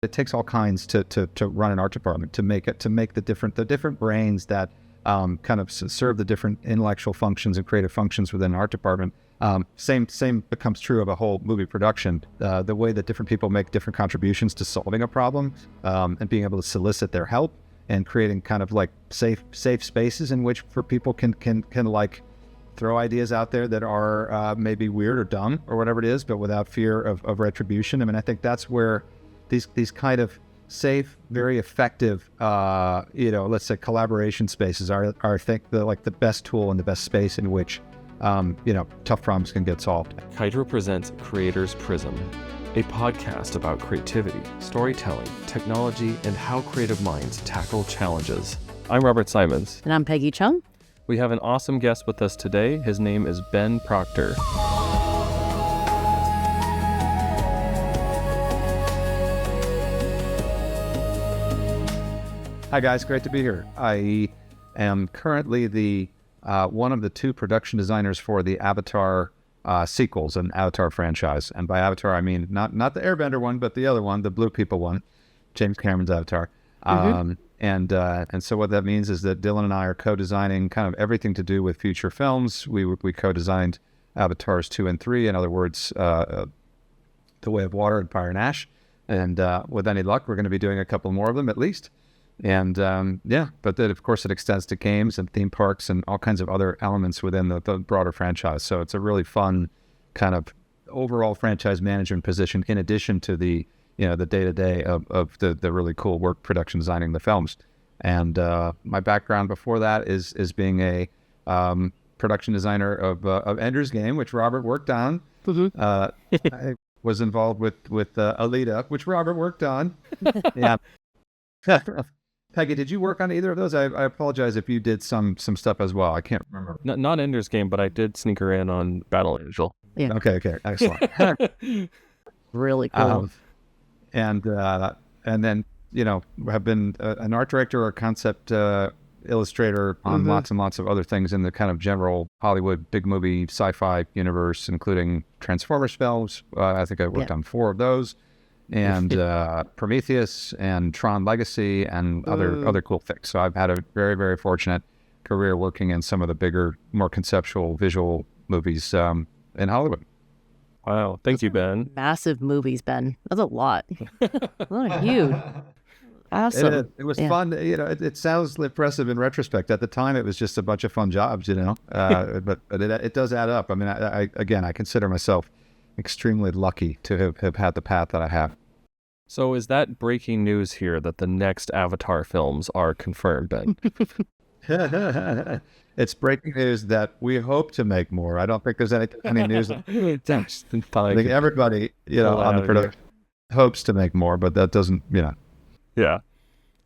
It takes all kinds to run an art department, to make the different brains that kind of serve the different intellectual functions and creative functions within an art department. Same becomes true of a whole movie production. The way that different people make different contributions to solving a problem, and being able to solicit their help, and creating kind of like safe spaces in which for people can like throw ideas out there that are maybe weird or dumb or whatever it is, but without fear of retribution. I mean, I think that's where these kind of safe, very effective, let's say collaboration spaces are I think the best tool and the best space in which tough problems can get solved. Kaidro presents Creators Prism, a podcast about creativity, storytelling, technology, and how creative minds tackle challenges. I'm Robert Simons. And I'm Peggy Chung. We have an awesome guest with us today. His name is Ben Procter. Hi guys, great to be here. I am currently the one of the two production designers for the Avatar sequels and Avatar franchise. And by Avatar, I mean not the Airbender one, but the other one, the Blue People one, James Cameron's Avatar. And so what that means is that Dylan and I are co-designing kind of everything to do with future films. We co-designed Avatars 2 and 3, in other words, The Way of Water and Fire and Ash. And with any luck, we're going to be doing a couple more of them at least. And but then of course it extends to games and theme parks and all kinds of other elements within the broader franchise. So it's a really fun kind of overall franchise management position in addition to the the day-to-day of the really cool work production designing the films. And my background before that is being a production designer of Ender's Game, which Robert worked on. I was involved with Alita, which Robert worked on. Yeah. Peggy, did you work on either of those? I apologize if you did some stuff as well. I can't remember. Not Ender's Game, but I did sneak her in on Battle Angel. Yeah. Okay, excellent. Really cool. And then have been an art director or concept illustrator on lots and lots of other things in the kind of general Hollywood big movie sci-fi universe, including Transformers films. I think I worked on 4 of those. And Prometheus and Tron Legacy and other cool things. So I've had a very, very fortunate career working in some of the bigger, more conceptual visual movies in Hollywood. Wow. Thank you, Ben. Massive movies, Ben. That's a lot. Huge. Awesome. It was fun. It sounds impressive in retrospect. At the time, it was just a bunch of fun jobs, but it does add up. I mean, I consider myself extremely lucky to have had the path that I have. So is that breaking news here that the next Avatar films are confirmed, Ben? It's breaking news that we hope to make more. I don't think there's any news. I think everybody, on the production hopes to make more, but that doesn't, Yeah.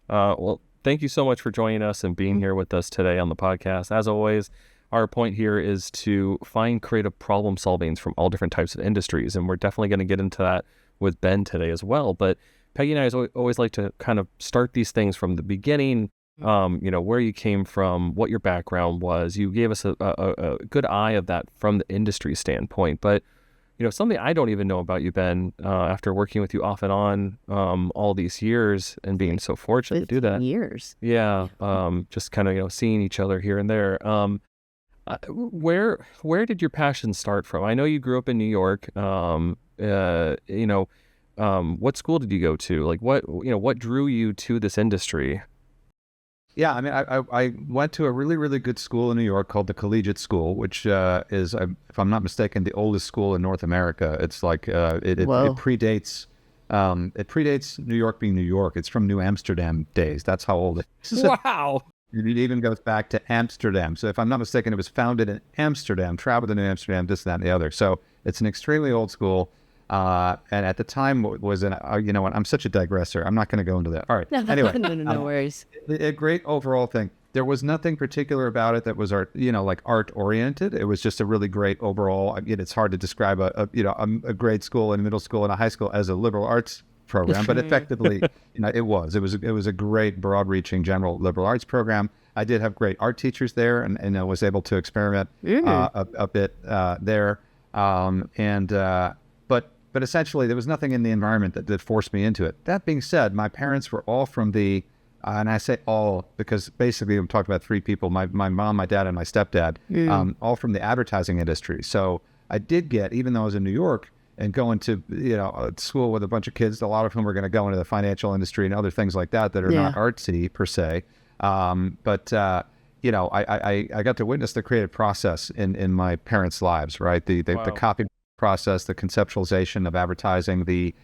Well, thank you so much for joining us and being here with us today on the podcast. As always, our point here is to find creative problem solvings from all different types of industries, and we're definitely going to get into that with Ben today as well. But Peggy and I always like to kind of start these things from the beginning, where you came from, what your background was. You gave us a good eye of that from the industry standpoint. But, something I don't even know about you, Ben, after working with you off and on all these years and being so fortunate to do that. Years. Yeah. Just kind of, seeing each other here and there. Where did your passion start from? I know you grew up in New York. What school did you go to? Like what drew you to this industry? Yeah, I mean, I went to a really, really good school in New York called the Collegiate School, which is, if I'm not mistaken, the oldest school in North America. It's like it predates New York being New York. It's from New Amsterdam days. That's how old it is. Wow. It even goes back to Amsterdam. So if I'm not mistaken, it was founded in Amsterdam, traveled to New Amsterdam, this, that, and the other. So it's an extremely old school. And at the time was I'm such a digressor. I'm not going to go into that. All right. Anyway. No worries. A great overall thing. There was nothing particular about it that was art oriented. It was just a really great overall. It's hard to describe a grade school and middle school and a high school as a liberal arts program, but effectively, it was a great broad reaching general liberal arts program. I did have great art teachers there and I was able to experiment a bit there. but essentially there was nothing in the environment that forced me into it. That being said, my parents were all from the, and I say all because basically I'm talking about three people, my mom, my dad, and my stepdad, all from the advertising industry. So I did get, even though I was in New York and going to, school with a bunch of kids, a lot of whom were going to go into the financial industry and other things like that are not artsy per se. But I got to witness the creative process in my parents' lives, right? The copy process, the conceptualization of advertising, the,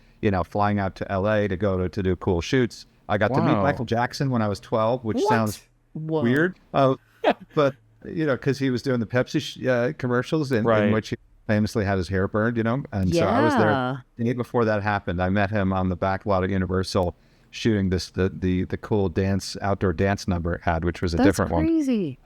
flying out to LA to go to do cool shoots. I got to meet Michael Jackson when I was 12, which sounds weird. But, because he was doing the Pepsi commercials in which he famously had his hair burned, and so I was there the day before that happened. I met him on the back lot of Universal shooting the cool outdoor dance number it had, which was a different one. That's crazy.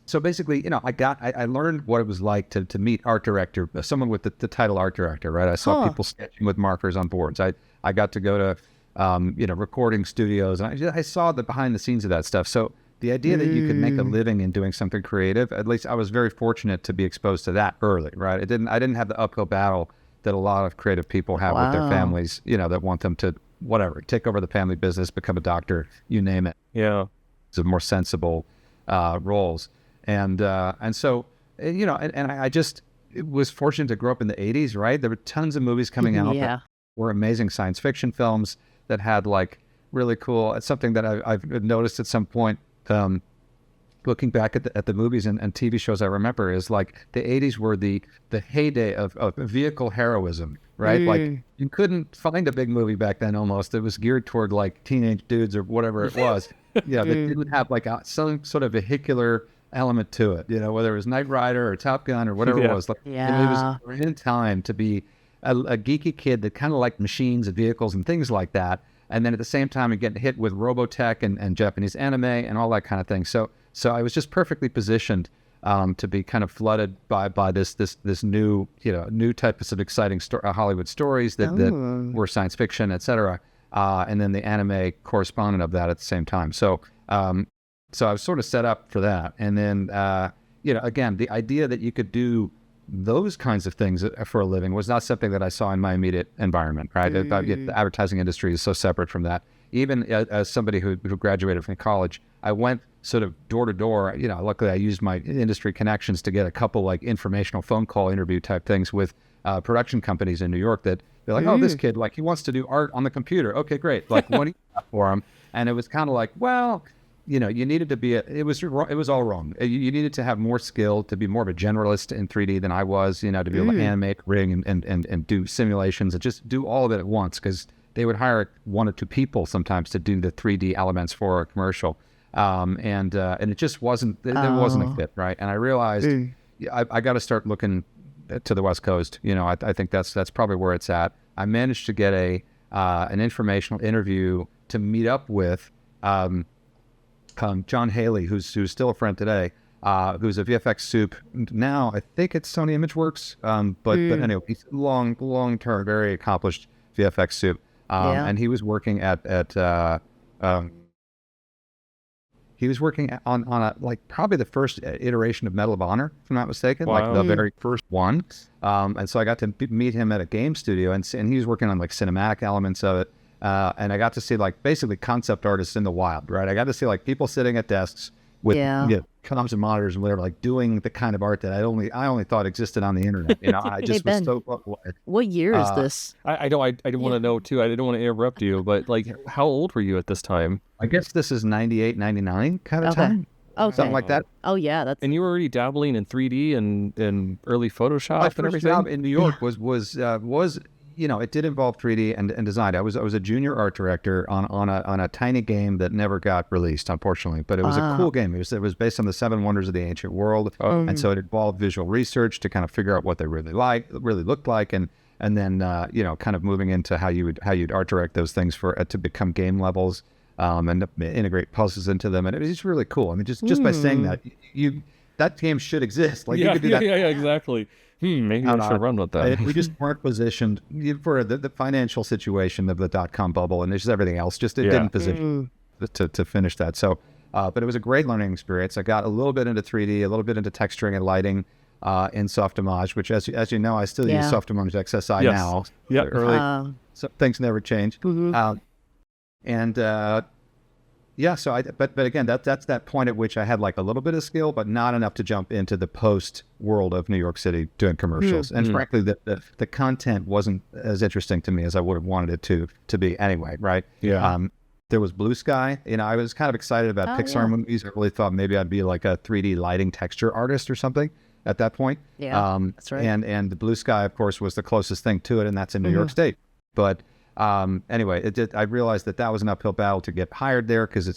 So basically, I learned what it was like to meet art director, someone with the title art director, right? I saw people sketching with markers on boards. I got to go to, recording studios, and I saw the behind the scenes of that stuff. So the idea that you could make a living in doing something creative, at least I was very fortunate to be exposed to that early, right? I didn't have the uphill battle that a lot of creative people have with their families, that want them to, whatever, take over the family business, become a doctor, you name it. Yeah. It's more sensible roles. And so, I just was fortunate to grow up in the 80s, right? There were tons of movies coming out that were amazing science fiction films that had like really cool, it's something that I've noticed at some point, looking back at the movies and TV shows I remember, is like the 80s were the heyday of vehicle heroism, right? Like you couldn't find a big movie back then almost. It was geared toward like teenage dudes or whatever it was. That didn't have like some sort of vehicular element to it, whether it was Knight Rider or Top Gun or whatever it was. Like, it was in time to be a geeky kid that kind of liked machines and vehicles and things like that. And then at the same time, you're getting hit with Robotech and Japanese anime and all that kind of thing. So I was just perfectly positioned to be kind of flooded by this new types of exciting Hollywood stories that were science fiction, et cetera. And then the anime correspondent of that at the same time. So I was sort of set up for that. And then, again, the idea that you could do those kinds of things for a living was not something that I saw in my immediate environment, right? The advertising industry is so separate from that. Even as somebody who graduated from college, I went sort of door to door. Luckily I used my industry connections to get a couple like informational phone call interview type things with production companies in New York that they're like, oh, this kid, like he wants to do art on the computer. Okay, great. Like what do you got for him? And it was kind of like, well, you needed to be it was all wrong. You needed to have more skill to be more of a generalist in 3D than I was, to be able to animate, ring, and do simulations and just do all of it at once, because they would hire one or two people sometimes to do the 3D elements for a commercial. And it just wasn't, there wasn't a fit, right? And I realized I got to start looking to the West Coast. I think that's probably where it's at. I managed to get an informational interview to meet up with John Haley, who's still a friend today, who's a VFX soup now. I think it's Sony ImageWorks, but anyway, he's long-term, very accomplished VFX soup, and he was working he was working on a like probably the first iteration of Medal of Honor, if I'm not mistaken, like the very first one. And so I got to meet him at a game studio, and he was working on like cinematic elements of it. And I got to see like basically concept artists in the wild, right? I got to see like people sitting at desks with comms and monitors and whatever, like doing the kind of art that I only thought existed on the internet. I just was so blown away. What year is this? I didn't want to know too. I didn't want to interrupt you, but like, how old were you at this time? I guess this is 98, 99 kind of time. Okay. Something like that. Oh yeah, and you were already dabbling in 3D and early Photoshop and everything. My first job in New York was it did involve 3D and design. I was a junior art director on a tiny game that never got released, unfortunately. But it was a cool game. It was based on the 7 Wonders of the Ancient World, and so it involved visual research to kind of figure out what they really looked like, and then kind of moving into how you'd art direct those things to become game levels, and integrate puzzles into them, and it was just really cool. I mean, just by saying that, that game should exist. Like you could do that. Yeah, exactly. Maybe I should run with that. We just weren't positioned for the financial situation of the .com bubble and just everything else. Just it didn't position to finish that. So, but it was a great learning experience. I got a little bit into 3D, a little bit into texturing and lighting, in Softimage, which as you know, I still use Softimage XSI now. Yeah. Early, so things never change. Mm-hmm. But again, that's that point at which I had like a little bit of skill, but not enough to jump into the post world of New York City doing commercials. And frankly, the content wasn't as interesting to me as I would have wanted it to be anyway, right? Yeah. There was Blue Sky. I was kind of excited about Pixar movies. I really thought maybe I'd be like a 3D lighting texture artist or something at that point. Yeah, that's right. And the Blue Sky, of course, was the closest thing to it, and that's in New York State. But anyway, I realized that was an uphill battle to get hired there because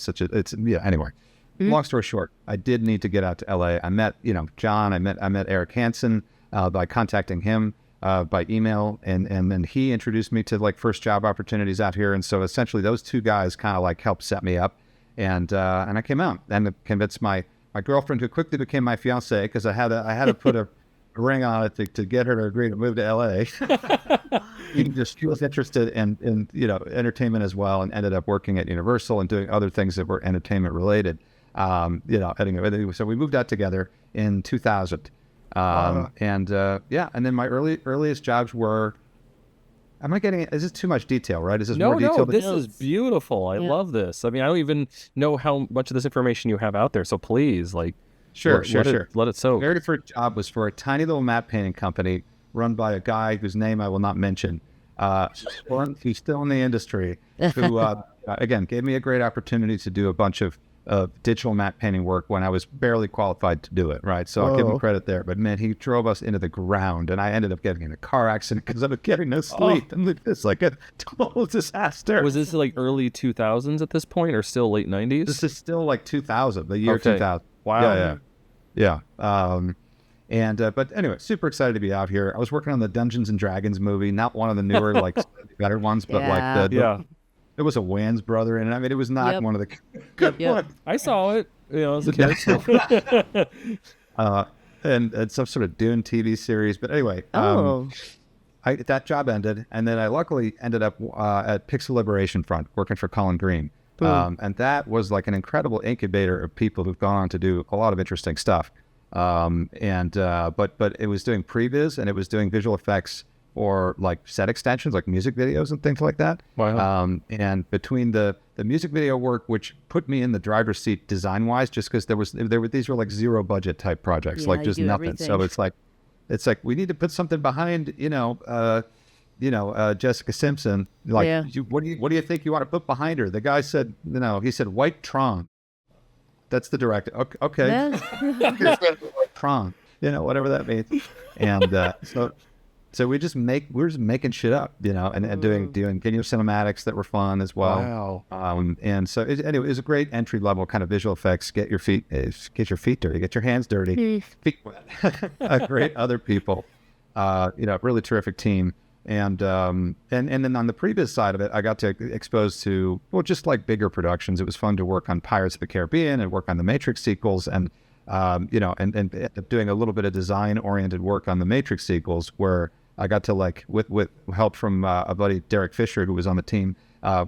anyway. Long story short, I did need to get out to LA. I met, John, I met Eric Hansen by contacting him by email, and then he introduced me to like first job opportunities out here. And so essentially those two guys kind of like helped set me up, and I came out and convinced my girlfriend, who quickly became my fiance, because I had to put a ring on it to get her to agree to move to LA. She was interested in entertainment as well, and ended up working at Universal and doing other things that were entertainment related. Anyway, so we moved out together in 2000. And then my earliest jobs were, is this too much detail, right? Is this more detailed? No, this is beautiful. I love this. I mean, I don't even know how much of this information you have out there, so please, like, Sure. Let it soak. My very first job was for a tiny little matte painting company run by a guy whose name I will not mention. He's still in the industry, who, again, gave me a great opportunity to do a bunch of digital matte painting work when I was barely qualified to do it, right? So I'll give him credit there. But man, he drove us into the ground, and I ended up getting in a car accident because I was getting no sleep. And it's like a total disaster. Was this like early 2000s at this point, or still late 90s? This is still like 2000, the year 2000. Wow. Yeah. But anyway, super excited to be out here. I was working on the Dungeons and Dragons movie, not one of the newer, like better ones, but like it was a Wayans brother in it. I mean, it was not one of the good ones. I saw it, as a kid. And some sort of Dune TV series. But anyway, that job ended, and then I luckily ended up at Pixel Liberation Front, working for Colin Green. And that was like an incredible incubator of people who've gone on to do a lot of interesting stuff. But it was doing previs, and it was doing visual effects or like set extensions, like music videos and things like that. Wow. And between the music video work, which put me in the driver's seat design wise, just because these were like zero budget type projects, like just nothing. Everything. So it's like we need to put something behind, Jessica Simpson. Like, what do you think you want to put behind her? The guy said, he said white Tron. That's the director. Okay. Tron, whatever that means. And so we're just making shit up, and doing video cinematics that were fun as well. Wow. And so it was a great entry level kind of visual effects. Get your feet dirty, get your hands dirty, feet wet. Great other people, really terrific team. And then on the previous side of it, I got to expose to, just like bigger productions. It was fun to work on Pirates of the Caribbean and work on the Matrix sequels, and doing a little bit of design oriented work on the Matrix sequels, where I got to, like, with help from a buddy, Derek Fisher, who was on the team,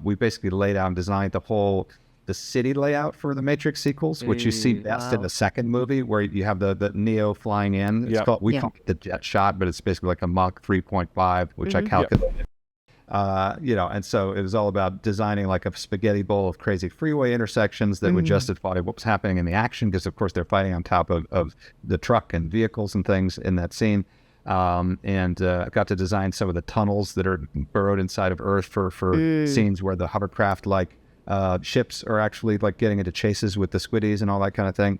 we basically laid out and designed the city layout for the Matrix sequels, which you see best in the second movie, where you have the Neo flying in. It's called, we call it the jet shot, but it's basically like a Mach 3.5, which I calculated. And so it was all about designing like a spaghetti bowl of crazy freeway intersections that would justify what was happening in the action, because of course they're fighting on top of the truck and vehicles and things in that scene. I got to design some of the tunnels that are burrowed inside of Earth for scenes where the hovercraft ships are actually like getting into chases with the squiddies and all that kind of thing.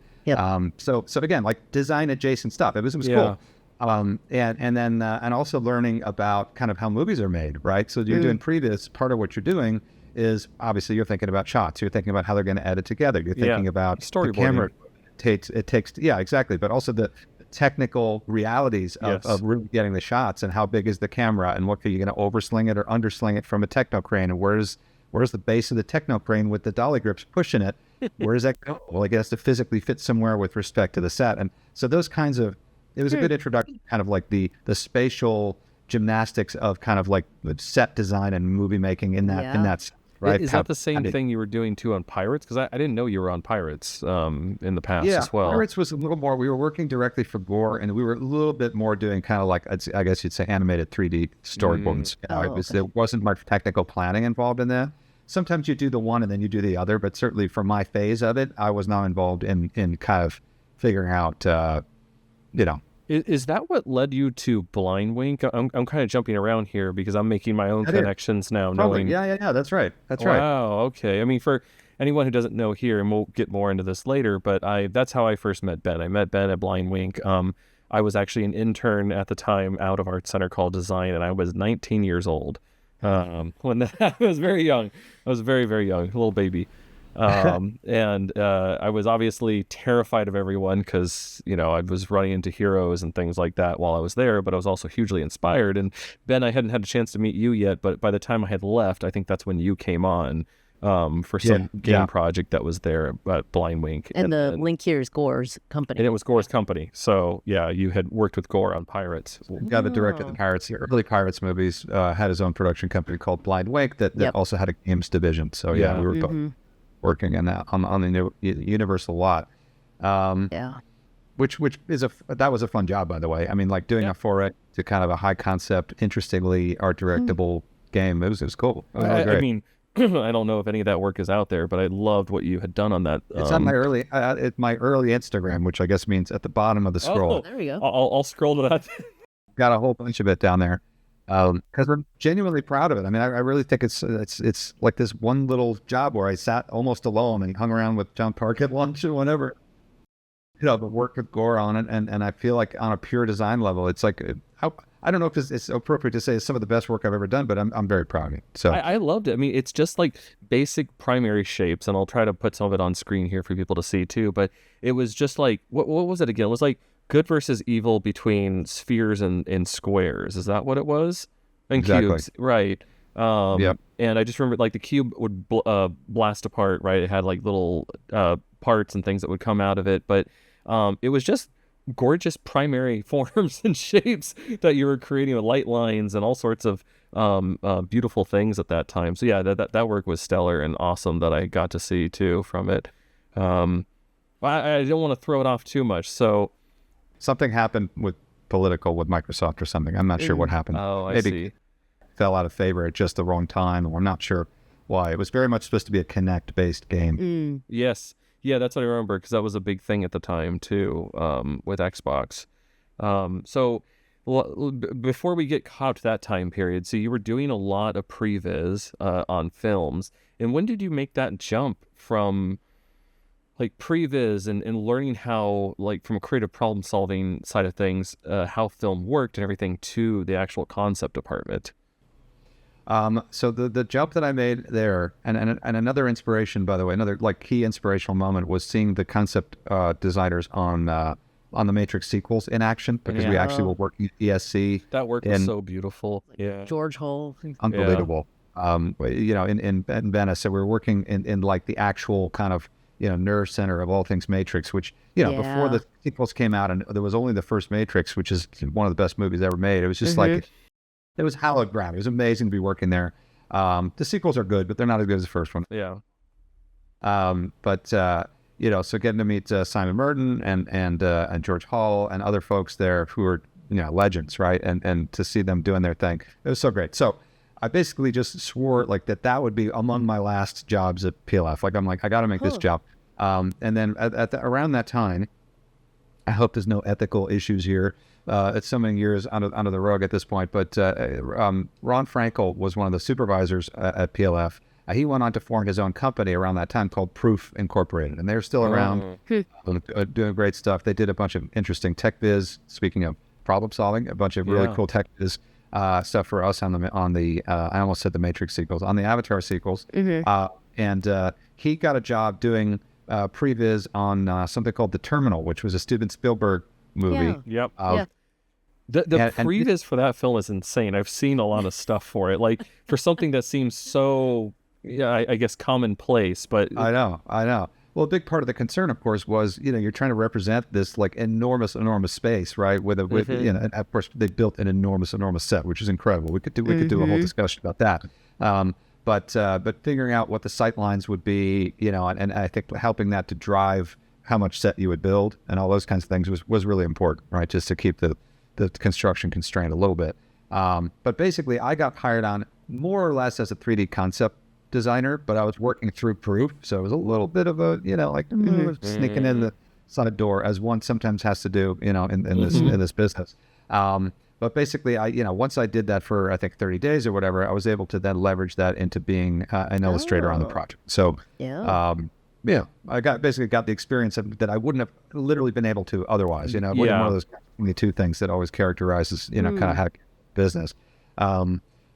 So again, like design adjacent stuff. It was cool. And also learning about kind of how movies are made, right? So you're doing previs. Part of what you're doing is obviously you're thinking about shots. You're thinking about how they're going to edit together. You're thinking about storyboarding. The camera. It takes, exactly. But also the technical realities of really getting the shots, and how big is the camera, and what are you going to oversling it or undersling it from a techno crane, and where's the base of the techno crane with the dolly grips pushing it? Where does that go? Well, it has to physically fit somewhere with respect to the set. And so those kinds of, it was a good introduction, kind of like the spatial gymnastics of kind of like set design and movie making in that right? Is that the same thing you were doing too on Pirates? Because I didn't know you were on Pirates in the past as well. Pirates was a little more, we were working directly for Gore, and we were a little bit more doing kind of like, I guess you'd say animated 3D storyboards. There wasn't much technical planning involved in that. Sometimes you do the one and then you do the other, but certainly for my phase of it, I was not involved in kind of figuring out, Is that what led you to Blind Wink? I'm kind of jumping around here because I'm making my own connections now. Probably. Knowing, yeah, that's right. Right. Wow, okay. I mean, for anyone who doesn't know here, and we'll get more into this later, but that's how I first met Ben. I met Ben at Blind Wink. I was actually an intern at the time out of Art Center called Design, and I was 19 years old when I was very young. I was very, very young, a little baby. And I was obviously terrified of everyone because, I was running into heroes and things like that while I was there, but I was also hugely inspired. And Ben, I hadn't had a chance to meet you yet, but by the time I had left, I think that's when you came on for some game project that was there at Blind Wink. And the link here is Gore's company. And it was Gore's company. So, yeah, you had worked with Gore on Pirates. Yeah, the director of the Pirates, the early Pirates movies, had his own production company called Blind Wink that also had a games division. So, we were both working on that on the Universal lot, which is that was a fun job, by the way. I mean, like doing a foray to kind of a high concept, interestingly art directable game. It was cool. I mean, I don't know if any of that work is out there, but I loved what you had done on that. It's on my early Instagram, which I guess means at the bottom of the scroll. Oh, there we go. I'll scroll to that. Got a whole bunch of it down there. Because I'm genuinely proud of it. I mean, I really think it's like this one little job where I sat almost alone and hung around with John Park at lunch or whatever, but worked with Gore on it. And I feel like on a pure design level, it's like, I don't know if it's appropriate to say it's some of the best work I've ever done, but I'm very proud of it. So I loved it. I mean, it's just like basic primary shapes, and I'll try to put some of it on screen here for people to see too, but it was just like, what was it again? It was like good versus evil between spheres and squares. Is that what it was? And cubes, right. And I just remember like the cube would blast apart, right? It had like little parts and things that would come out of it, but it was just gorgeous primary forms and shapes that you were creating with light lines and all sorts of beautiful things at that time. So yeah, that work was stellar and awesome that I got to see too from it. I don't want to throw it off too much, so something happened with Microsoft or something. I'm not sure what happened. Oh, I Maybe see. Fell out of favor at just the wrong time, or I'm not sure why. It was very much supposed to be a Kinect-based game. Yes. Yeah, that's what I remember, because that was a big thing at the time, too, with Xbox. So before we get caught to that time period, so you were doing a lot of previs on films. And when did you make that jump from like previs and learning how, like from a creative problem solving side of things, how film worked and everything to the actual concept department? So the jump that I made there, and another inspiration, by the way, another like key inspirational moment was seeing the concept designers on the Matrix sequels in action, because we actually were working at ESC. That work was so beautiful. Yeah, George Hull, unbelievable. In Venice, so we were working in like the actual kind of nerve center of all things Matrix, which before the sequels came out, and there was only the first Matrix, which is one of the best movies ever made. It was just like, it was hallowed ground. It was amazing to be working there. The sequels are good, but they're not as good as the first one. Yeah. So getting to meet Simon Merton and George Hall and other folks there who are legends, right? And to see them doing their thing, it was so great. So I basically just swore like that would be among my last jobs at PLF. Like I'm like, I got to make this job. And then around that time, I hope there's no ethical issues here. It's so many years under the rug at this point, but Ron Frankel was one of the supervisors at PLF. He went on to form his own company around that time called Proof Incorporated, and they're still around doing great stuff. They did a bunch of interesting tech biz, speaking of problem solving, a bunch of really cool tech biz stuff for us on the I almost said the Matrix sequels, on the Avatar sequels. And he got a job doing previs on something called The Terminal, which was a Steven Spielberg movie. The previs for that film is insane. I've seen a lot of stuff for it, like for something that seems so, I guess commonplace, but I know. Well, a big part of the concern, of course, was you're trying to represent this like enormous space, right? With and of course they built an enormous set, which is incredible. We could do a whole discussion about that. But figuring out what the sight lines would be, and I think helping that to drive how much set you would build and all those kinds of things was really important, right? Just to keep the construction constrained a little bit. But basically, I got hired on more or less as a 3D concept designer, but I was working through proof, so it was a little bit of a, sneaking in the side door, as one sometimes has to do, in this business. But basically, once I did that for, I think, 30 days or whatever, I was able to then leverage that into being an illustrator on the project. So, I got the experience that I wouldn't have literally been able to otherwise. It wasn't one of those 22 things that always characterizes, kind of how business.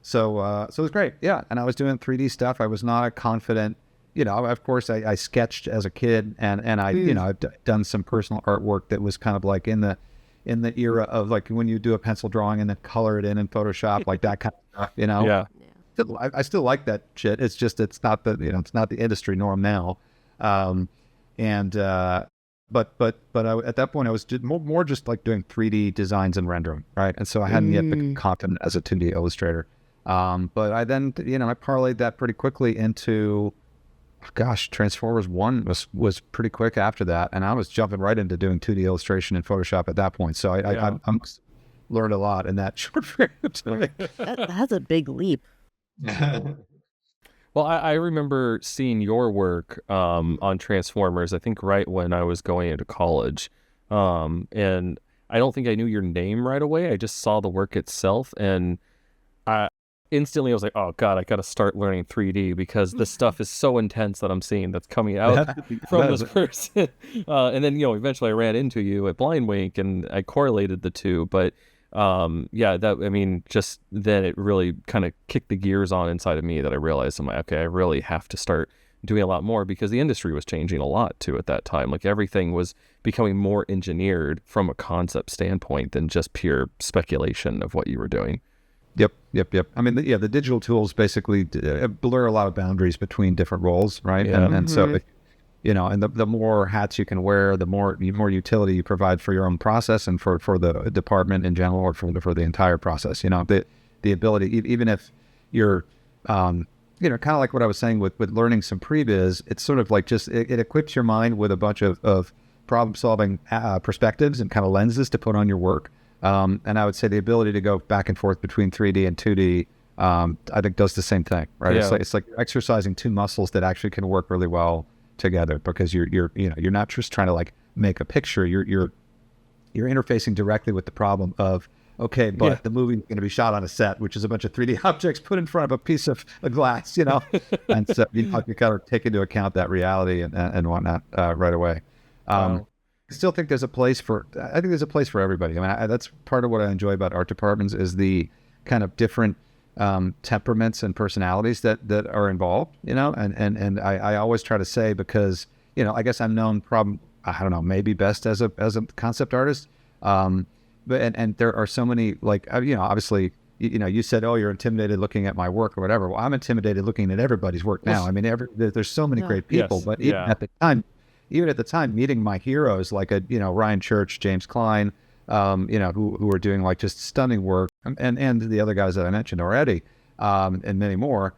So it was great. Yeah. And I was doing 3D stuff. I was not a confident, of course I sketched as a kid and I've done some personal artwork that was kind of like in the era of like when you do a pencil drawing and then color it in Photoshop, like that kind of stuff, Yeah. I still like that shit. It's just, it's not it's not the industry norm now. But I, at that point I was more just like doing 3D designs and rendering. Right. And so I hadn't yet become confident as a 2D illustrator. But I then, I parlayed that pretty quickly into, Transformers 1 was pretty quick after that. And I was jumping right into doing 2D illustration in Photoshop at that point. So I learned a lot in that short period of time. That's a big leap. Well, I remember seeing your work on Transformers, I think right when I was going into college. And I don't think I knew your name right away. I just saw the work itself. And instantly I was like, oh God, I got to start learning 3D because this stuff is so intense that I'm seeing that's coming out from this person. And then, eventually I ran into you at Blind Wink and I correlated the two. But just then it really kind of kicked the gears on inside of me that I realized I'm like, okay, I really have to start doing a lot more because the industry was changing a lot too at that time. Like everything was becoming more engineered from a concept standpoint than just pure speculation of what you were doing. Yep. I mean, the digital tools basically blur a lot of boundaries between different roles, right? Yeah. And so, and the more hats you can wear, the more utility you provide for your own process and for the department in general or for the entire process. The ability, even if you're, kind of like what I was saying with learning some previs, it's sort of like just it equips your mind with a bunch of problem solving perspectives and kind of lenses to put on your work. And I would say the ability to go back and forth between 3D and 2D, I think does the same thing, right? Yeah. It's like exercising two muscles that actually can work really well together because you're not just trying to like make a picture. You're interfacing directly with the problem of, okay, but the movie is going to be shot on a set, which is a bunch of 3D objects put in front of a piece of glass, and so you kind of take into account that reality and whatnot right away. Wow. I still think there's a place for everybody. I mean, that's part of what I enjoy about art departments is the kind of different temperaments and personalities that are involved, and I always try to say, because, I guess I'm known I don't know, maybe best as a concept artist. But there are so many, like, obviously, you said, oh, you're intimidated looking at my work or whatever. Well, I'm intimidated looking at everybody's work now. I mean, there's so many great people, Yes. but even at the time, meeting my heroes like Ryan Church, James Klein, who are doing like just stunning work, and the other guys that I mentioned already, and many more.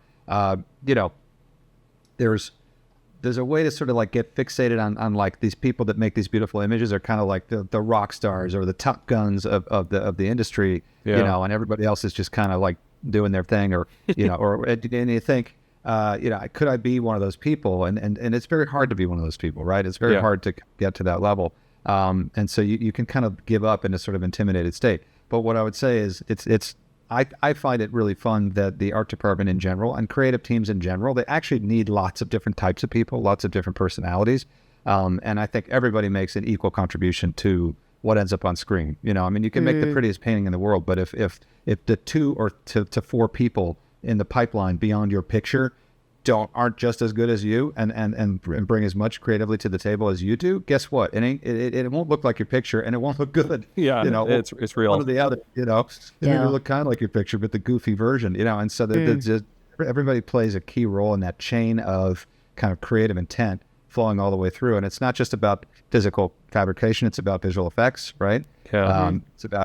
There's a way to sort of like get fixated on like these people that make these beautiful images are kind of like the rock stars or the Top Guns of the industry, and everybody else is just kind of like doing their thing, or and you think. Could I be one of those people? And it's very hard to be one of those people, right? It's very hard to get to that level. And so you can kind of give up in a sort of intimidated state. But what I would say is I find it really fun that the art department in general and creative teams in general, they actually need lots of different types of people, lots of different personalities. And I think everybody makes an equal contribution to what ends up on screen. You can make the prettiest painting in the world, but if the 2 or to 4 people in the pipeline beyond your picture aren't just as good as you and bring as much creatively to the table as you do, guess what? It won't look like your picture and it won't look good. Yeah, it's real. One or the other, it'll look kind of like your picture, but the goofy version, and so just, everybody plays a key role in that chain of kind of creative intent flowing all the way through. And it's not just about physical fabrication, it's about visual effects, right? Yeah.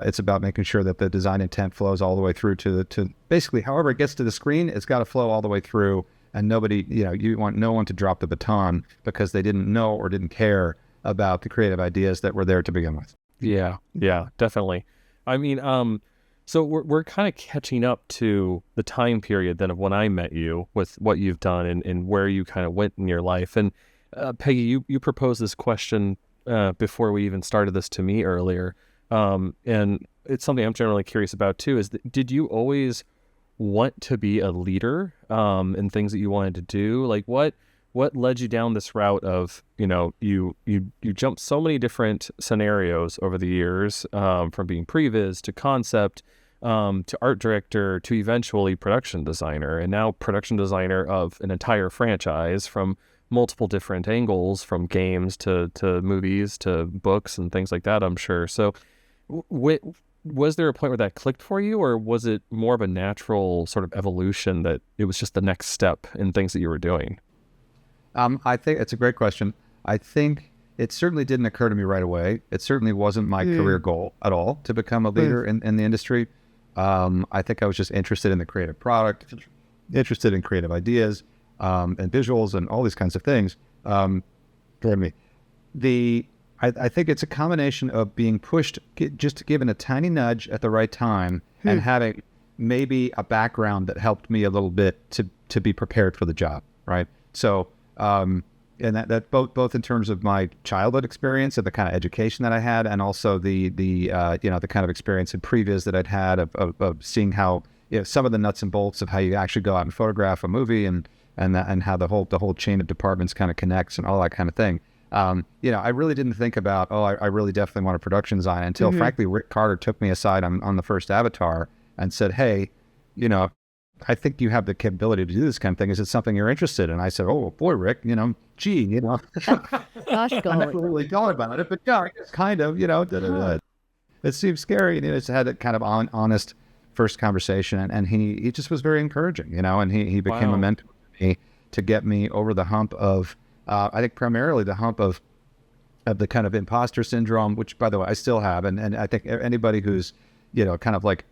It's about making sure that the design intent flows all the way through to basically however it gets to the screen, it's got to flow all the way through. And nobody, you want no one to drop the baton because they didn't know or didn't care about the creative ideas that were there to begin with. Yeah, definitely. I mean, so we're kind of catching up to the time period then of when I met you with what you've done and where you kind of went in your life. And Peggy, you proposed this question before we even started this to me earlier. And it's something I'm generally curious about too, is did you always want to be a leader in things that you wanted to do? Like what led you down this route of, you jumped so many different scenarios over the years, from being previs to concept, to art director, to eventually production designer, and now production designer of an entire franchise from multiple different angles, from games to movies to books and things like that, I'm sure. So was there a point where that clicked for you, or was it more of a natural sort of evolution that it was just the next step in things that you were doing? I think it's a great question. I think it certainly didn't occur to me right away. It certainly wasn't my career goal at all to become a leader in the industry. I think I was just interested in the creative product, interested in creative ideas, and visuals and all these kinds of things. Pardon me. I think it's a combination of being pushed, just given a tiny nudge at the right time, and having maybe a background that helped me a little bit to be prepared for the job, right? So, and that both in terms of my childhood experience and the kind of education that I had, and also the kind of experience in previs that I'd had of seeing how some of the nuts and bolts of how you actually go out and photograph a movie and how the whole chain of departments kind of connects and all that kind of thing. I really didn't think about, I really definitely want a production design until frankly, Rick Carter took me aside on the first Avatar and said, hey, I think you have the capability to do this kind of thing. Is it something you're interested in? And I said, oh boy, Rick, Gosh, I never really thought about it, but yeah, kind of, it seems scary. And it's had a kind of honest first conversation, and he just was very encouraging, and he became a mentor to me to get me over the hump of, I think primarily the hump of the kind of imposter syndrome, which by the way, I still have. And I think anybody who's, kind of like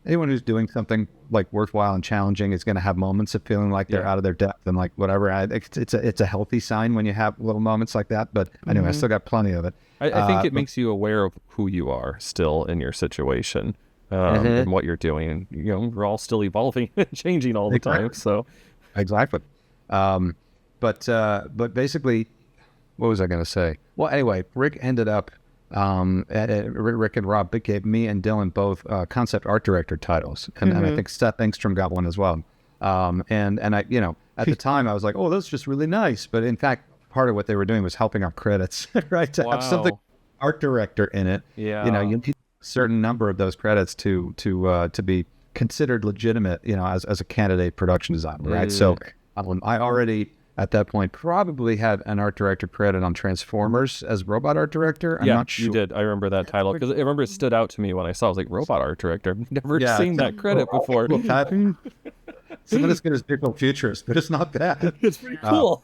anyone who's doing something like worthwhile and challenging is going to have moments of feeling like they're out of their depth and like whatever. It's a healthy sign when you have little moments like that. But anyway, I still got plenty of it. I think it makes you aware of who you are still in your situation, and what you're doing. We're all still evolving and changing all the time. So exactly. But basically, what was I going to say? Well, anyway, Rick ended up, Rick and Rob gave me and Dylan both concept art director titles, and I think Seth Engstrom got one as well. And I, at the time I was like, oh, that's just really nice. But in fact, part of what they were doing was helping our credits, right? To have something art director in it. Yeah. You need a certain number of those credits to be considered legitimate, as a candidate production designer, right? So I already at that point probably had an art director credit on Transformers as robot art director. I'm not sure. You did. I remember that title because I remember it stood out to me when I saw it. I was like, robot art director. I've never seen that credit before. It's not as good as Pickle Futurist, but it's not bad. It's pretty cool.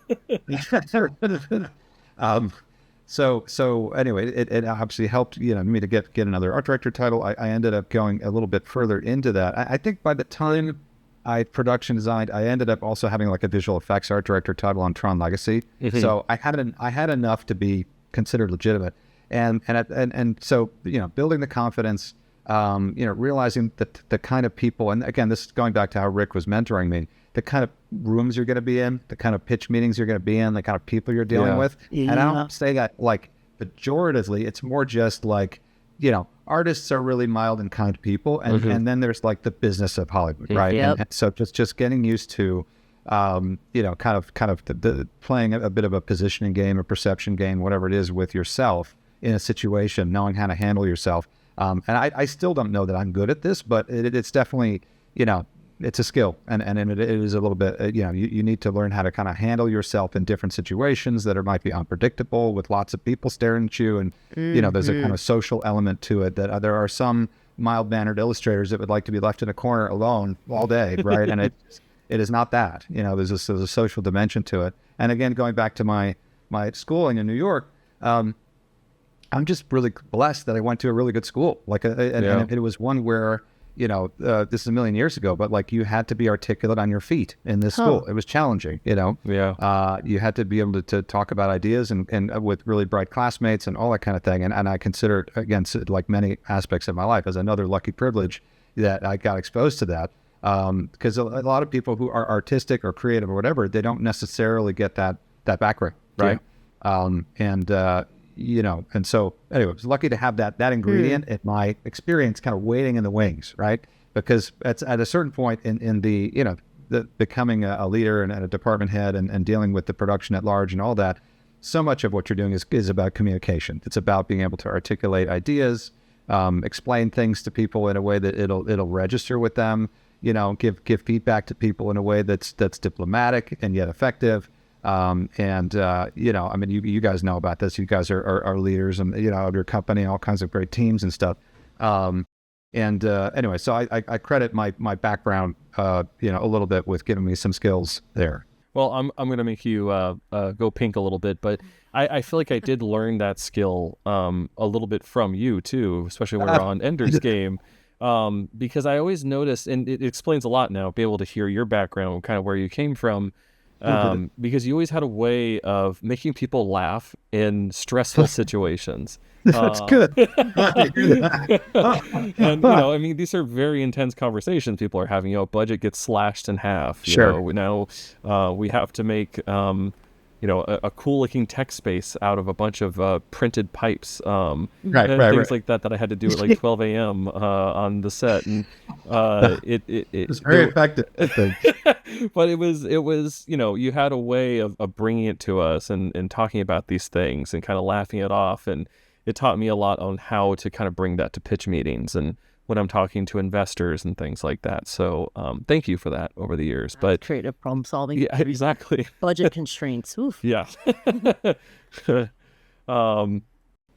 So anyway, it obviously helped me to get another art director title. I ended up going a little bit further into that. I think by the time I production designed, I ended up also having like a visual effects art director title on Tron Legacy. So I had enough to be considered legitimate, and so building the confidence, realizing that the kind of people, and again, this is going back to how Rick was mentoring me, the kind of rooms you're going to be in, the kind of pitch meetings you're going to be in, the kind of people you're dealing with. And I don't say that like pejoratively. It's more just like, artists are really mild and kind people, and then there's like the business of Hollywood, right? And so just getting used to, kind of the playing a bit of a positioning game, a perception game, whatever it is with yourself in a situation, knowing how to handle yourself. And I still don't know that I'm good at this, but it's definitely, it's a skill, and it is a little bit, you need to learn how to kind of handle yourself in different situations that might be unpredictable with lots of people staring at you. And, there's a kind of social element to it that there are some mild-mannered illustrators that would like to be left in a corner alone all day, right? And It is not that. There's a social dimension to it. And again, going back to my schooling in New York, I'm just really blessed that I went to a really good school. And it was one where, this is a million years ago, but like you had to be articulate on your feet in this school. It was challenging, you had to be able to talk about ideas and with really bright classmates and all that kind of thing. And I consider it, again, like many aspects of my life, as another lucky privilege that I got exposed to that. Because a lot of people who are artistic or creative or whatever, they don't necessarily get that background, right? And so anyway, I was lucky to have that ingredient in my experience kind of waiting in the wings, right? Because at a certain point in the becoming a leader and a department head and dealing with the production at large and all that, so much of what you're doing is about communication. It's about being able to articulate ideas, explain things to people in a way that it'll register with them, give feedback to people in a way that's diplomatic and yet effective. I mean, you guys know about this. You guys are leaders and, of your company, all kinds of great teams and stuff. Anyway, so I credit my background, a little bit with giving me some skills there. Well, I'm going to make you go pink a little bit, but I feel like I did learn that skill a little bit from you too, especially when we're on Ender's Game. Because I always noticed, and it explains a lot now, be able to hear your background, kind of where you came from. Because you always had a way of making people laugh in stressful situations. That's good. And I mean, these are very intense conversations people are having. Budget gets slashed in half. Now we have to make a cool looking text space out of a bunch of printed pipes, things like that I had to do at like 12 a.m. On the set, and it was very effective. But it was you had a way of bringing it to us and talking about these things and kind of laughing it off, and it taught me a lot on how to kind of bring that to pitch meetings and when I'm talking to investors and things like that. So thank you for that over the years. But creative problem solving. Yeah, exactly. Budget constraints. Oof. Yeah.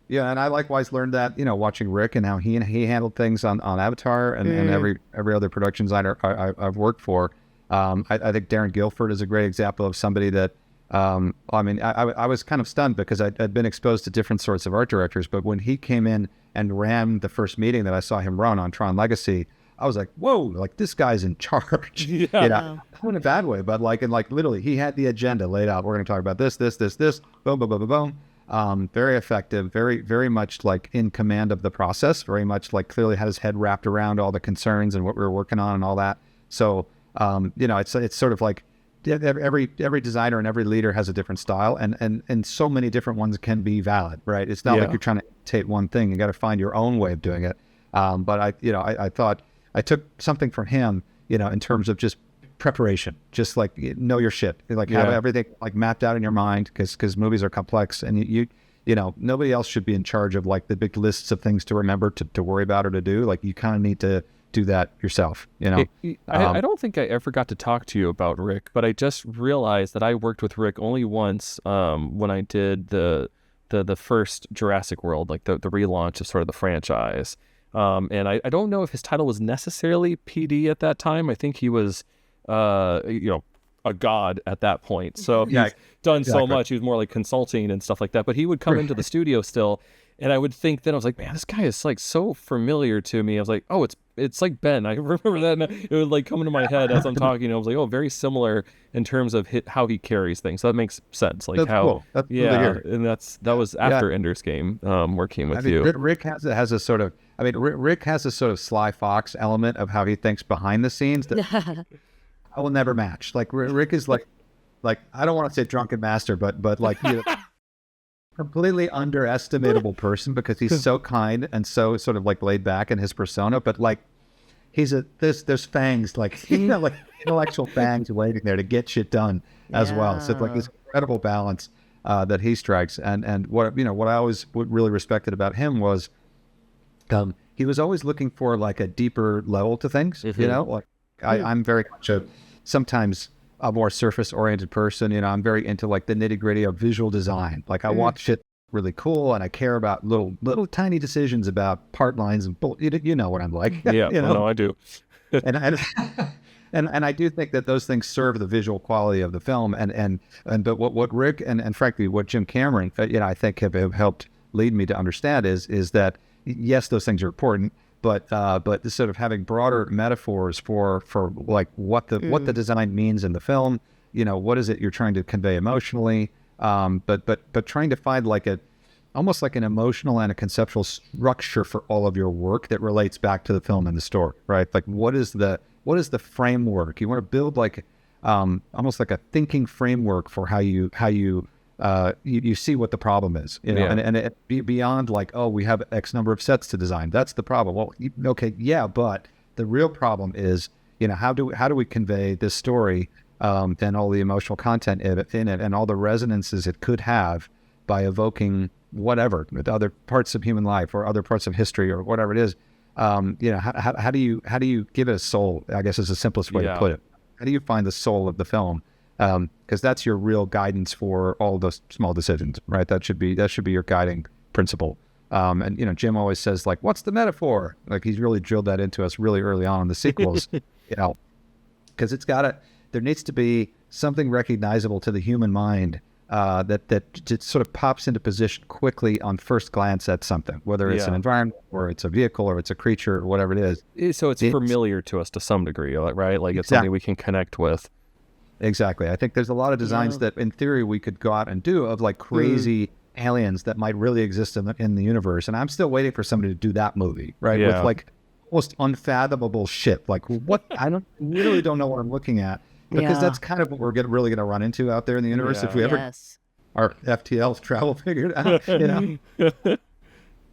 Yeah, and I likewise learned that, watching Rick and how he handled things on Avatar and every other production designer I've worked for. I think Darren Guilford is a great example of somebody that, I was kind of stunned because I'd been exposed to different sorts of art directors, but when he came in and ran the first meeting that I saw him run on Tron Legacy, I was like, whoa, like this guy's in charge. Yeah. Not in a bad way, but literally he had the agenda laid out. We're going to talk about this, boom, boom, boom, boom, boom. Very effective, very, very much like in command of the process, very much like clearly had his head wrapped around all the concerns and what we were working on and all that. So, it's sort of like every designer and every leader has a different style, and so many different ones can be valid, right? It's not like you're trying to imitate one thing. You got to find your own way of doing it. But I thought I took something from him, in terms of just preparation, just like know your shit, like have everything like mapped out in your mind, because movies are complex, and you nobody else should be in charge of like the big lists of things to remember, to worry about or to do. Like you kind of need to do that yourself, I don't think I ever got to talk to you about Rick, but I just realized that I worked with Rick only once when I did the first Jurassic World, like the relaunch of sort of the franchise. And I don't know if his title was necessarily PD at that time. I think he was a god at that point. So he's done so much. He was more like consulting and stuff like that. But he would come into the studio still, and I would think then, I was like, man, this guy is like so familiar to me. I was like, oh, it's like Ben. I remember that. And it would like come into my head as I'm talking. I was like, oh, very similar in terms of how he carries things. So that makes sense. Like that's how, cool. That's and that was after Ender's Game, working with you. Rick has a sort of, Rick has a sort of Sly Fox element of how he thinks behind the scenes that I will never match. Like Rick is like I don't want to say drunken master, but like completely underestimatable person, because he's so kind and so sort of like laid back in his persona, but like there's fangs, like like intellectual fangs waiting there to get shit done as well. So it's like this incredible balance that he strikes, and what I always really respected about him was he was always looking for like a deeper level to things. Like I'm very much sometimes a more surface-oriented person. I'm very into like the nitty-gritty of visual design. Like I want shit really cool, and I care about little tiny decisions about part lines and you know what I'm like. Yeah, no, I do. and And I do think that those things serve the visual quality of the film. But what Rick and frankly what Jim Cameron, I think have helped lead me to understand is that yes, those things are important, but sort of having broader metaphors for like what the design means in the film. What is it you're trying to convey emotionally? But trying to find like almost like an emotional and a conceptual structure for all of your work that relates back to the film and the story, right? Like what is the framework? You want to build like almost like a thinking framework for how you see what the problem is, and it be beyond like, oh, we have X number of sets to design. That's the problem. Well, okay, yeah, but the real problem is, how do we convey this story and all the emotional content in it and all the resonances it could have by evoking whatever with other parts of human life or other parts of history or whatever it is. How do you give it a soul? I guess is the simplest way to put it. How do you find the soul of the film? Because that's your real guidance for all those small decisions, right? That should be your guiding principle. And Jim always says like, "What's the metaphor?" Like he's really drilled that into us really early on in the sequels, because there needs to be something recognizable to the human mind that just sort of pops into position quickly on first glance at something, whether it's an environment or it's a vehicle or it's a creature or whatever it is. So it's familiar to us to some degree, right? Like it's exactly. something we can connect with. Exactly. I think there's a lot of designs that in theory we could go out and do of like crazy aliens that might really exist in the universe. And I'm still waiting for somebody to do that movie, right? Yeah. With like almost unfathomable shit. Like what? Really don't know what I'm looking at. Because that's kind of what we're really going to run into out there in the universe if we ever our FTLs travel figured out.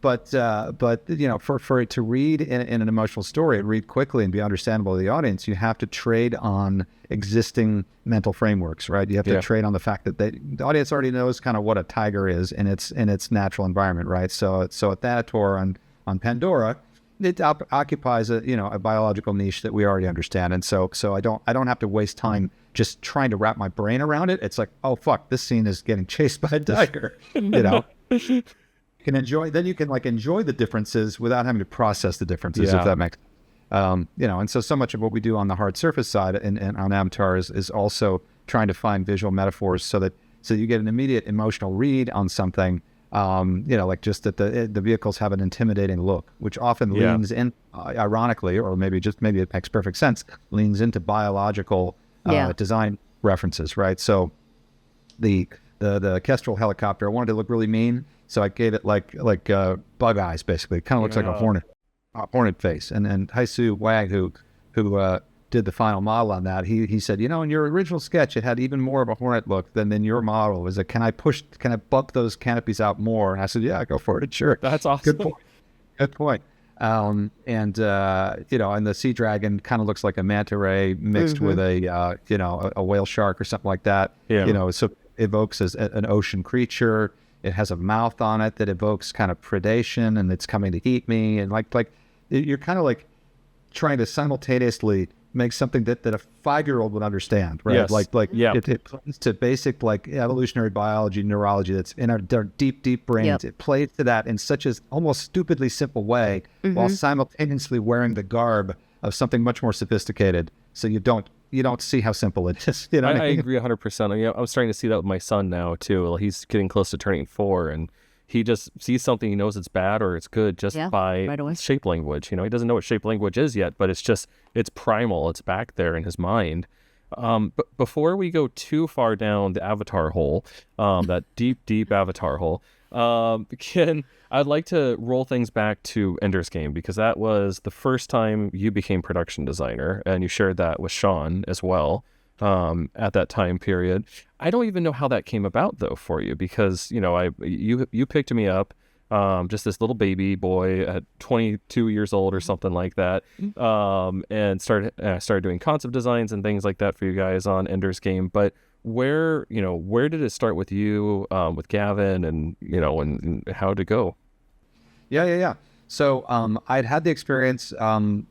But for it to read in an emotional story and read quickly and be understandable to the audience, you have to trade on existing mental frameworks, right? You have to trade on the fact that the audience already knows kind of what a tiger is in its natural environment, right? So a Thanator on Pandora, it occupies a biological niche that we already understand, and so I don't have to waste time just trying to wrap my brain around it. It's like, oh fuck, this scene is getting chased by a tiger. You can enjoy the differences without having to process the differences, if that makes and so much of what we do on the hard surface side and on Avatar is also trying to find visual metaphors so you get an immediate emotional read on something. Like just that the vehicles have an intimidating look, which often leans in, ironically, or maybe it makes perfect sense, leans into biological design references, right? So the Kestrel helicopter, I wanted to look really mean, so I gave it like bug eyes, basically. It kind of looks like a hornet face. And Haisu Wang, who did the final model on that, he said, in your original sketch, it had even more of a hornet look than in your model. Was it, can I bump those canopies out more? And I said, yeah, go for it. Sure. That's awesome. Good point. And the sea dragon kind of looks like a manta ray mixed with a whale shark or something like that. Yeah. So evokes as an ocean creature. It has a mouth on it that evokes kind of predation, and it's coming to eat me. And like you're kind of like trying to simultaneously make something that a 5-year-old would understand, right? Yes. It plays to basic like evolutionary biology, neurology that's in our deep brains. It plays to that in such as almost stupidly simple way, while simultaneously wearing the garb of something much more sophisticated. So you don't see how simple it is. I agree 100%. I'm starting to see that with my son now too. Well, he's getting close to turning 4, and he just sees something, he knows it's bad or it's good just by shape language. He doesn't know what shape language is yet, but it's primal. It's back there in his mind. But before we go too far down the Avatar hole, that deep Avatar hole, I'd like to roll things back to Ender's Game, because that was the first time you became production designer, and you shared that with Sean as well. At that time period. I don't even know how that came about though for you, because you picked me up, just this little baby boy at 22 years old or something like that, and started doing concept designs and things like that for you guys on Ender's Game. But where did it start with you, with Gavin, and and how to go? Yeah. So I'd had the experience,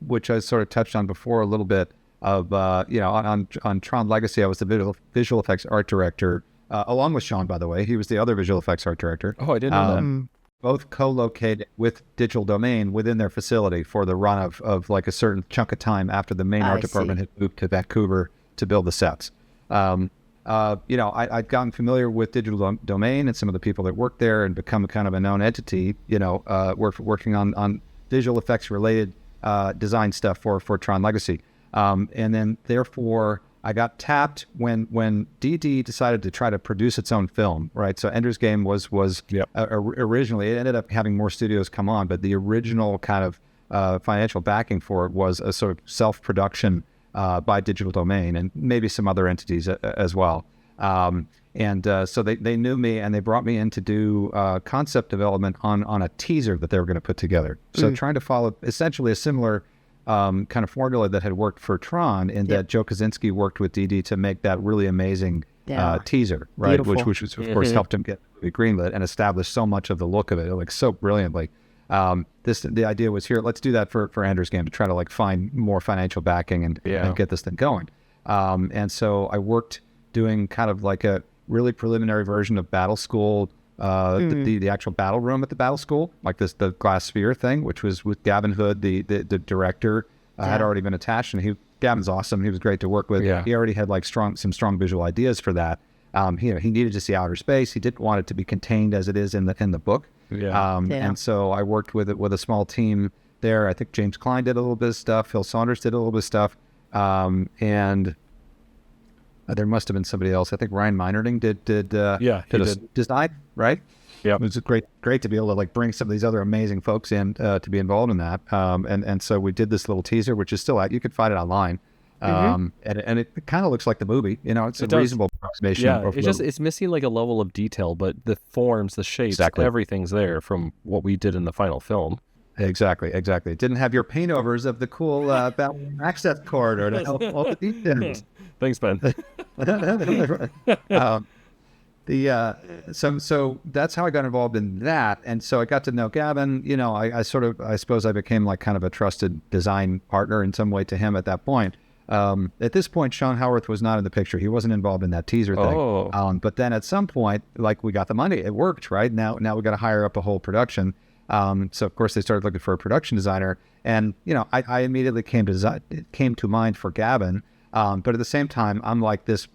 which I sort of touched on before a little bit, of on Tron Legacy. I was the visual effects art director, along with Sean, by the way. He was the other visual effects art director. Oh, I didn't know that. both co-located with Digital Domain within their facility for the run of like a certain chunk of time after the main art department had moved to Vancouver to build the sets. I'd gotten familiar with Digital Domain and some of the people that worked there and become kind of a known entity, working on visual effects related design stuff for Tron Legacy. And then therefore I got tapped when DD decided to try to produce its own film, right? So Ender's Game was originally, it ended up having more studios come on, but the original kind of financial backing for it was a sort of self-production by Digital Domain and maybe some other entities as well. So they knew me and they brought me in to do concept development on a teaser that they were going to put together. So trying to follow essentially a similar kind of formula that had worked for Tron in that Joe Kosinski worked with DD to make that really amazing teaser, right? Beautiful. Which of course helped him get greenlit and establish so much of the look of it, like so brilliantly. The idea was here, let's do that for Ender's Game to try to like find more financial backing and get this thing going. And so I worked doing kind of like a really preliminary version of Battle School, the actual battle room at the Battle School, like the glass sphere thing, which was with Gavin Hood, the director, had already been attached, and Gavin's awesome. He was great to work with. Yeah. He already had like some strong visual ideas for that. He needed to see outer space. He didn't want it to be contained as it is in the book. And so I worked with a small team there. I think James Klein did a little bit of stuff. Phil Saunders did a little bit of stuff. And there must have been somebody else. I think Ryan Meinerding did design, right? Yeah. It was great to be able to like bring some of these other amazing folks in to be involved in that. And so we did this little teaser, which is still out. You could find it online. And it kind of looks like the movie, it's a reasonable approximation. Yeah, it's missing like a level of detail, but the forms, the shapes, everything's there from what we did in the final film. Exactly. It didn't have your paint overs of the cool access corridor to help all the details. Thanks, Ben. So that's how I got involved in that, and so I got to know Gavin. I suppose I became like kind of a trusted design partner in some way to him at that point. At this point, Sean Howarth was not in the picture. He wasn't involved in that teaser thing. But then at some point, like we got the money, it worked, right? Now we got to hire up a whole production. So of course they started looking for a production designer, and I immediately came to mind for Gavin. But at the same time, I'm like this,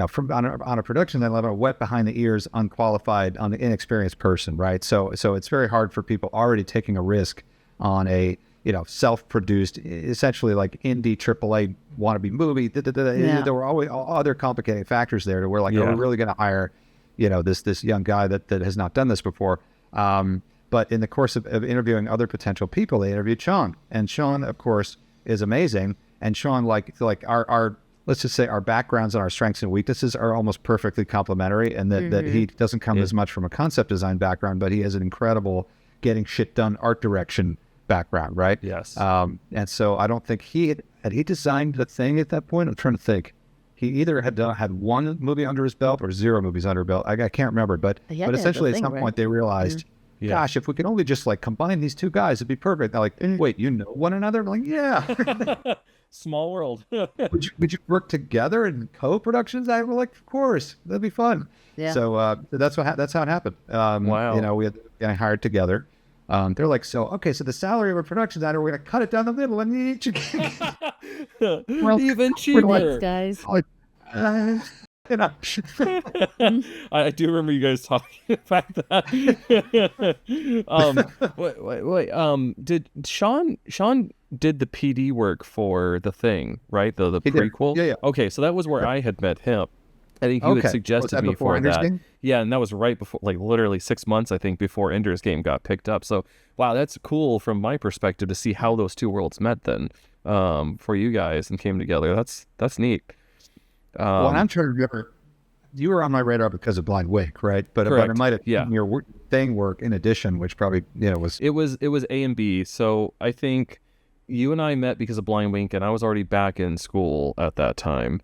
from on a production level, wet behind the ears, unqualified, inexperienced person, right? So it's very hard for people already taking a risk on a self-produced, essentially like indie AAA wannabe movie. There were always other complicating factors there to where like we're really going to hire, this young guy that has not done this before. But in the course of interviewing other potential people, they interviewed Sean, and Sean, of course, is amazing. And Sean, like our let's just say our backgrounds and our strengths and weaknesses are almost perfectly complementary, and that he doesn't come as much from a concept design background, but he has an incredible getting shit done art direction background, right? Yes. And so I don't think he designed the thing at that point. I'm trying to think. He either had one movie under his belt or 0 movies under his belt. I can't remember, but essentially at some point they realized, gosh, if we could only just like combine these two guys, it'd be perfect. They're like, wait, you know one another? I'm like, yeah. Small world. would you work together in co-productions? I was like, of course, that'd be fun. Yeah. So that's how it happened. Wow. We had getting hired together. They're like, so the salary of a production designer, we're gonna cut it down the middle and each even cheaper, guys. I do remember you guys talking about that. Wait. Did Sean did the PD work for the thing, right? The prequel. Yeah. Okay, so that was where I had met him. I think he had suggested me for that. Game? Yeah, and that was right before, like literally 6 months, I think, before Ender's Game got picked up. So, wow, that's cool from my perspective to see how those two worlds met then for you guys and came together. That's neat. Well, and I'm trying to remember, you were on my radar because of Blind Wake, right? But it might have been your thing work in addition, which probably was. It was A and B. So I think you and I met because of Blind Wake, and I was already back in school at that time.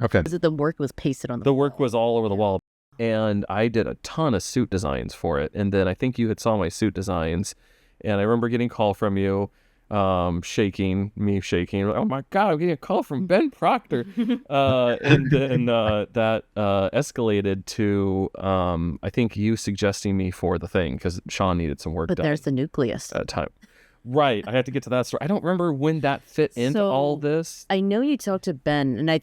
Okay. Was it the work was pasted on the wall? The work was all over the wall, and I did a ton of suit designs for it. And then I think you had saw my suit designs, and I remember getting a call from you. shaking. Oh my God, I'm getting a call from Ben Procter. And then that escalated to I think you suggesting me for the thing because Sean needed some work But done there's the nucleus. at that time. Right. I had to get to that story. I don't remember when that fit into all this. I know you talked to Ben, and I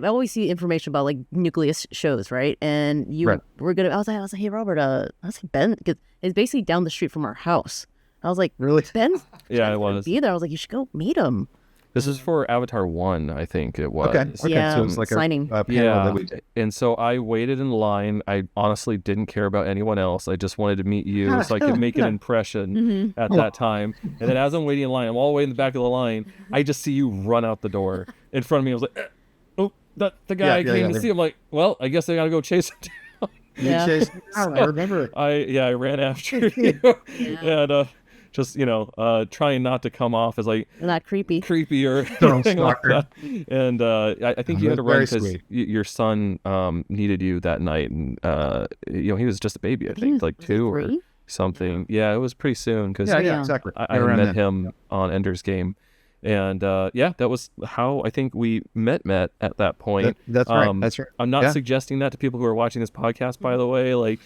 always see information about like nucleus shows, right? And you were gonna. I was like, hey Robert, I was like Ben, because it's basically down the street from our house. I was like, Really? Ben? Yeah, it was. Be there. I was like, you should go meet him. This is for Avatar 1, I think it was. Okay. Yeah, So it's like signing. a panel Yeah, that we did. and so I waited in line. I honestly didn't care about anyone else. I just wanted to meet you so I could make an impression at that time. And then as I'm waiting in line, I'm all the way in the back of the line. I just see you run out the door in front of me. I was like, oh, that's the guy I came to see. I'm like, well, I guess I got to go chase him down. Yeah. You chased I remember. I ran after you. And just, trying not to come off as like Not creepy. or Don't anything like stalker. that. And I think you had to run Very because sweet. your son needed you that night, and he was just a baby, I He think, was- like was he 2 or 3? something. Yeah, it was pretty soon because Yeah, Yeah. exactly. I Around met then. him on Ender's Game. And that was how I think we met at that point. That's right. That's right. I'm not Yeah. suggesting that to people who are watching this podcast, by the way. Like,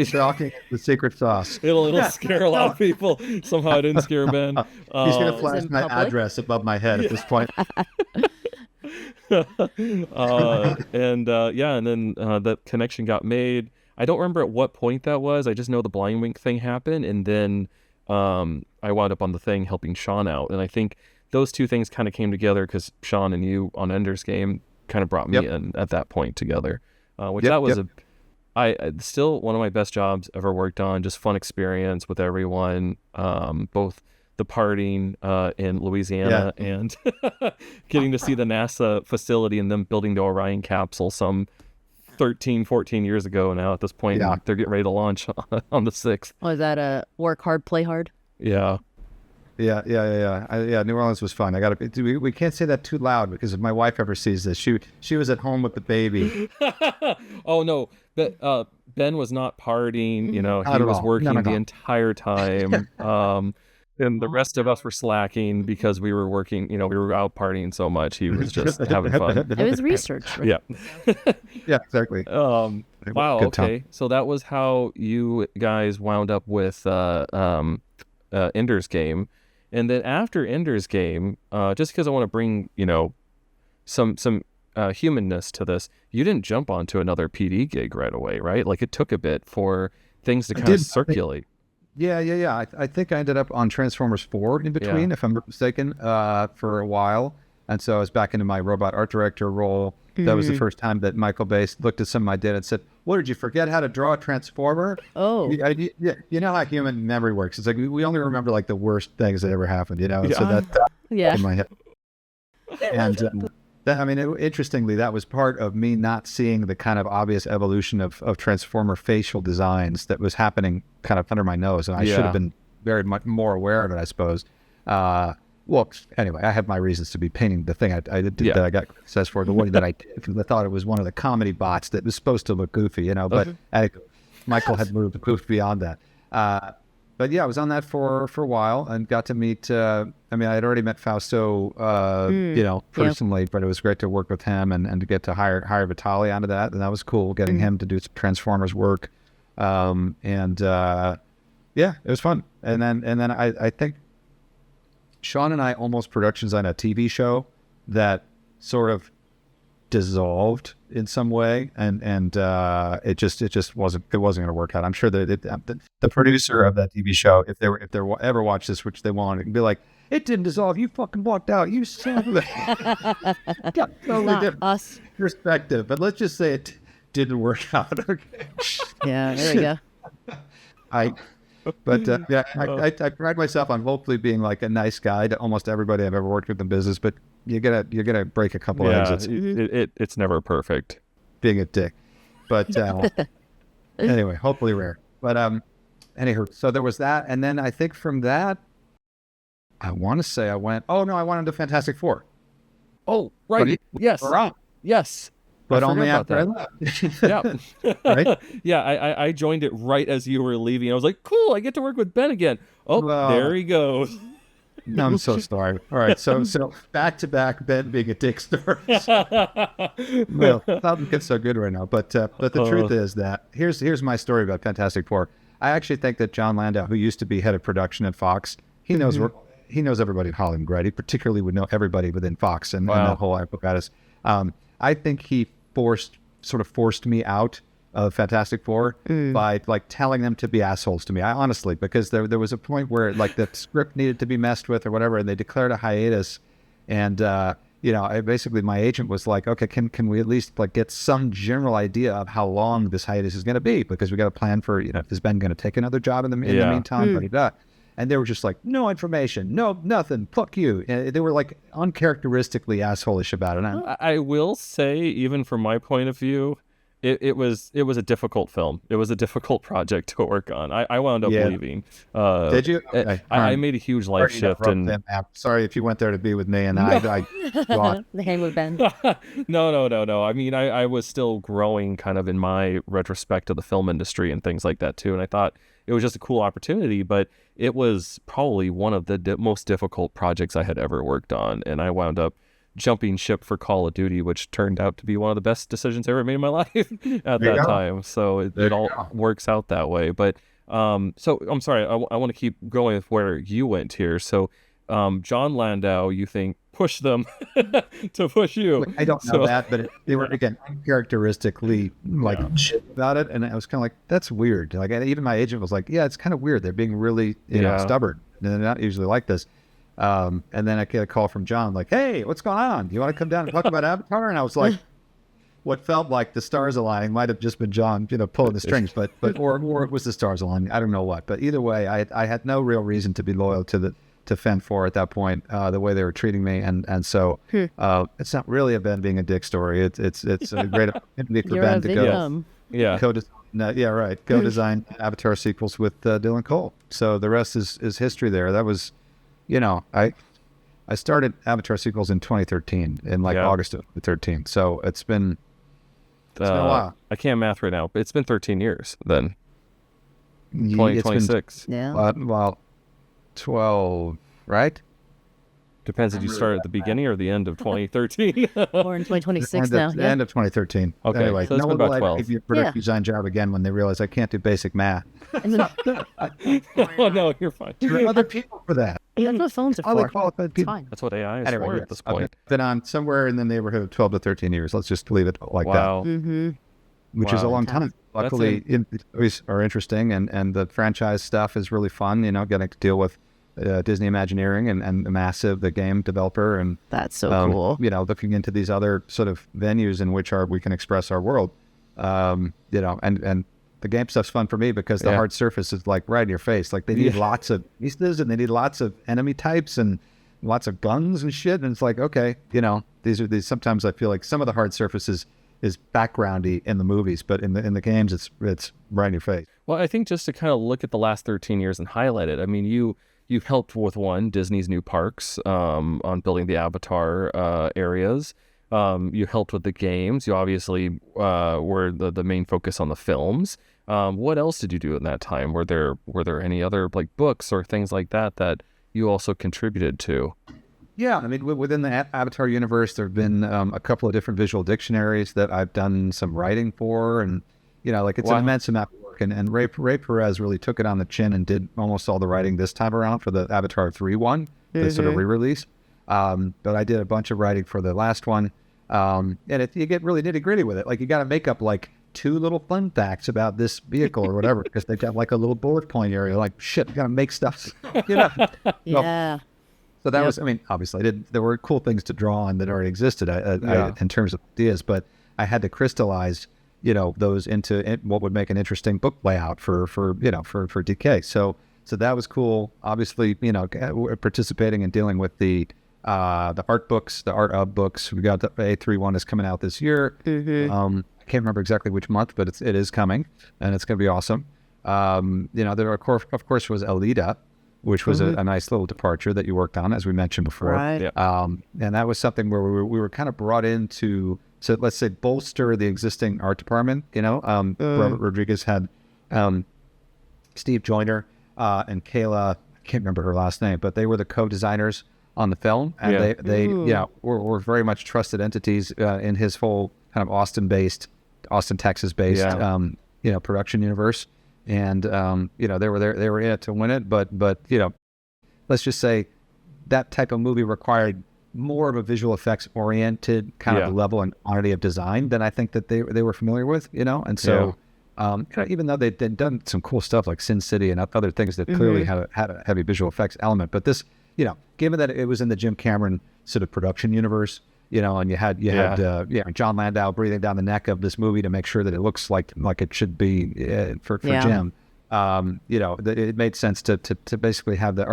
Stalking the secret sauce. it'll scare a lot of people. Somehow I didn't scare Ben. He's gonna Was flash in my public? address above my head at this point. And then the connection got made. I don't remember at what point that was. I just know the blind wink thing happened, and then I wound up on the thing helping Sean out. And I think those two things kind of came together because Sean and you on Ender's Game kind of brought me in at that point together, which that was still one of my best jobs ever worked on. Just fun experience with everyone, both the partying in Louisiana and getting to see the NASA facility and them building the Orion capsule some 13, 14 years ago now. At this point, they're getting ready to launch on the 6th. Was that a work hard, play hard? Yeah. New Orleans was fun. We can't say that too loud because if my wife ever sees this, she was at home with the baby. Oh no, Ben was not partying. He Not at was all. working No. the entire time. And the rest of us were slacking because we were working. We were out partying so much. He was just having fun. It was research. Right? Yeah. Yeah, exactly. Wow. Good time. Okay. So that was how you guys wound up with Ender's Game, and then after Ender's Game, just because I want to bring some humanness to this, you didn't jump onto another PD gig right away, right? Like it took a bit for things to kind of circulate. Yeah. I think I ended up on Transformers 4 in between, if I'm not mistaken, for a while. And so I was back into my robot art director role. That was the first time that Michael Bay looked at something I did and said, "What, did you forget how to draw a Transformer?" Oh. You know how human memory works. It's like we only remember like the worst things that ever happened, So that's Yeah. in my head. And interestingly, that was part of me not seeing the kind of obvious evolution of Transformer facial designs that was happening kind of under my nose. And I should have been very much more aware of it, I suppose. Well, anyway, I have my reasons to be painting the thing I did that I got criticized for, the way that I did, because I thought it was one of the comedy bots that was supposed to look goofy, but Michael had moved beyond that. But yeah, I was on that for a while and got to meet, I had already met Fausto, personally, but it was great to work with him and to get to hire Vitali onto that. And that was cool, getting him to do some Transformers work. It was fun. And then I think Sean and I almost production designed a TV show that sort of dissolved in some way, and it just wasn't going to work out. I'm sure that the producer of that TV show, if they ever watch this, which they won't, it'd be like, "It didn't dissolve. You fucking walked out. You son of a." Got totally Not different us. perspective, but let's just say it didn't work out. Okay. Yeah, there we go. I pride myself on hopefully being like a nice guy to almost everybody I've ever worked with in business, but you're gonna break a couple of exits. It's never perfect. Being a dick, but anyway, hopefully rare. But anywho, so there was that, and then I think from that, I want to say I went into Fantastic Four. Oh, right. Yes. Yes. But I only forgot after I about left. Yeah. Right? Yeah, I joined it right as you were leaving. I was like, cool, I get to work with Ben again. Oh, Well, there he goes. No, I'm so sorry. All right, so back to back Ben being a dick story. Well, nothing gets so good right now. But the truth is that here's my story about Fantastic Four. I actually think that John Landau, who used to be head of production at Fox, he knows everybody at Hollywood, right? He particularly would know everybody within Fox and that whole apparatus. I think he sort of forced me out of Fantastic Four by like telling them to be assholes to me. I honestly, because there was a point where like the script needed to be messed with or whatever, and they declared a hiatus. And basically my agent was like, okay, can we at least like get some general idea of how long this hiatus is going to be? Because we got to plan for, is Ben going to take another job in the meantime? Blah-de-da. And they were just like, no information, no, nothing, fuck you. And they were like uncharacteristically asshole-ish about it. And I will say, even from my point of view, it was a difficult film. It was a difficult project to work on. I wound up leaving. Did you? Okay. I made a huge life shift. And sorry if you went there to be with me and I hang with Ben. No. I mean, I was still growing kind of in my retrospect of the film industry and things like that too. And I thought it was just a cool opportunity, but it was probably one of the most difficult projects I had ever worked on. And I wound up jumping ship for Call of Duty, which turned out to be one of the best decisions I ever made in my life at that time. So it all works out that way. But so I'm sorry, I want to keep going with where you went here. So John Landau, you think, pushed them to push you. I don't know that, but they were, again, uncharacteristically like shit about it. And I was kind of like, that's weird. Like, even my agent was like, yeah, it's kind of weird. They're being really stubborn. And they're not usually like this. And then I get a call from John like, hey, what's going on? You want to come down and talk about Avatar? And I was like, what felt like the stars aligning might have just been John, pulling the strings, but or it was the stars aligning. I don't know what, but either way, I had no real reason to be loyal to Fen 4 at that point, the way they were treating me. And so, it's not really a Ben being a dick story. It's a great opportunity for Ben to go design Avatar sequels with Dylan Cole. So the rest is history there. That was, I started Avatar sequels in 2013, in August of 2013. So it's been a while. I can't math right now, but it's been 13 years then. 2026. Well, 12, right? Depends if you start at the beginning or the end of 2013. Or in 2026 now. The end of 2013. Okay, anyway, so it's been about 12. Give you a production design job again when they realize I can't do basic math. Oh, no, you're fine. There are other people for that. That's what phones are Highly for. qualified people. It's fine. That's what AI is for at this point. I've been on somewhere in the neighborhood of 12 to 13 years. Let's just leave it like Wow. that. Mm-hmm. Which is a long time. Luckily, it are interesting, and the franchise stuff is really fun. Getting to deal with Disney Imagineering and the game developer, and that's so cool. Looking into these other sort of venues in which we can express our world. And the game stuff's fun for me because the hard surface is like right in your face. Like they need lots of pieces and they need lots of enemy types and lots of guns and shit. And it's like, okay, these sometimes I feel like some of the hard surfaces is backgroundy in the movies, but in the games it's right in your face. Well, I think just to kind of look at the last 13 years and highlight it. I mean, you've helped with Disney's new parks on building the Avatar areas. You helped with the games. You obviously were the main focus on the films. What else did you do in that time? Were there any other books or things like that you also contributed to? Yeah, I mean, within the Avatar universe, there have been a couple of different visual dictionaries that I've done some writing for, and it's an immense amount of work. And Ray Perez really took it on the chin and did almost all the writing this time around for the Avatar 3 one, the sort of re-release. But I did a bunch of writing for the last one, and you get really nitty gritty with it. Like you got to make up 2 little fun facts about this vehicle or whatever because they've got a little bullet point area. Like shit, you got to make stuff. Yeah. So that was, I mean, obviously there were cool things to draw on that already existed in terms of ideas, but I had to crystallize, those into what would make an interesting book layout for DK. So that was cool. Obviously, participating and dealing with the art books, the art of books. We got the A3 one is coming out this year. Mm-hmm. I can't remember exactly which month, but it is coming and it's going to be awesome. There of course was Alita, which was a nice little departure that you worked on, as we mentioned before. Right. Yeah. And that was something where we were kind of brought in to let's say bolster the existing art department. Robert Rodriguez had Steve Joyner and Kayla, I can't remember her last name, but they were the co-designers on the film, and they were very much trusted entities in his whole kind of Austin, Texas based production universe. And they were in it to win it, but let's just say that type of movie required more of a visual effects oriented kind of level and quantity of design than I think that they were familiar with, and so even though they'd done some cool stuff like Sin City and other things that clearly had a heavy visual effects element, but this, given that it was in the Jim Cameron sort of production universe, and you had John Landau breathing down the neck of this movie to make sure that it looks like it should be for Jim. It made sense to basically have the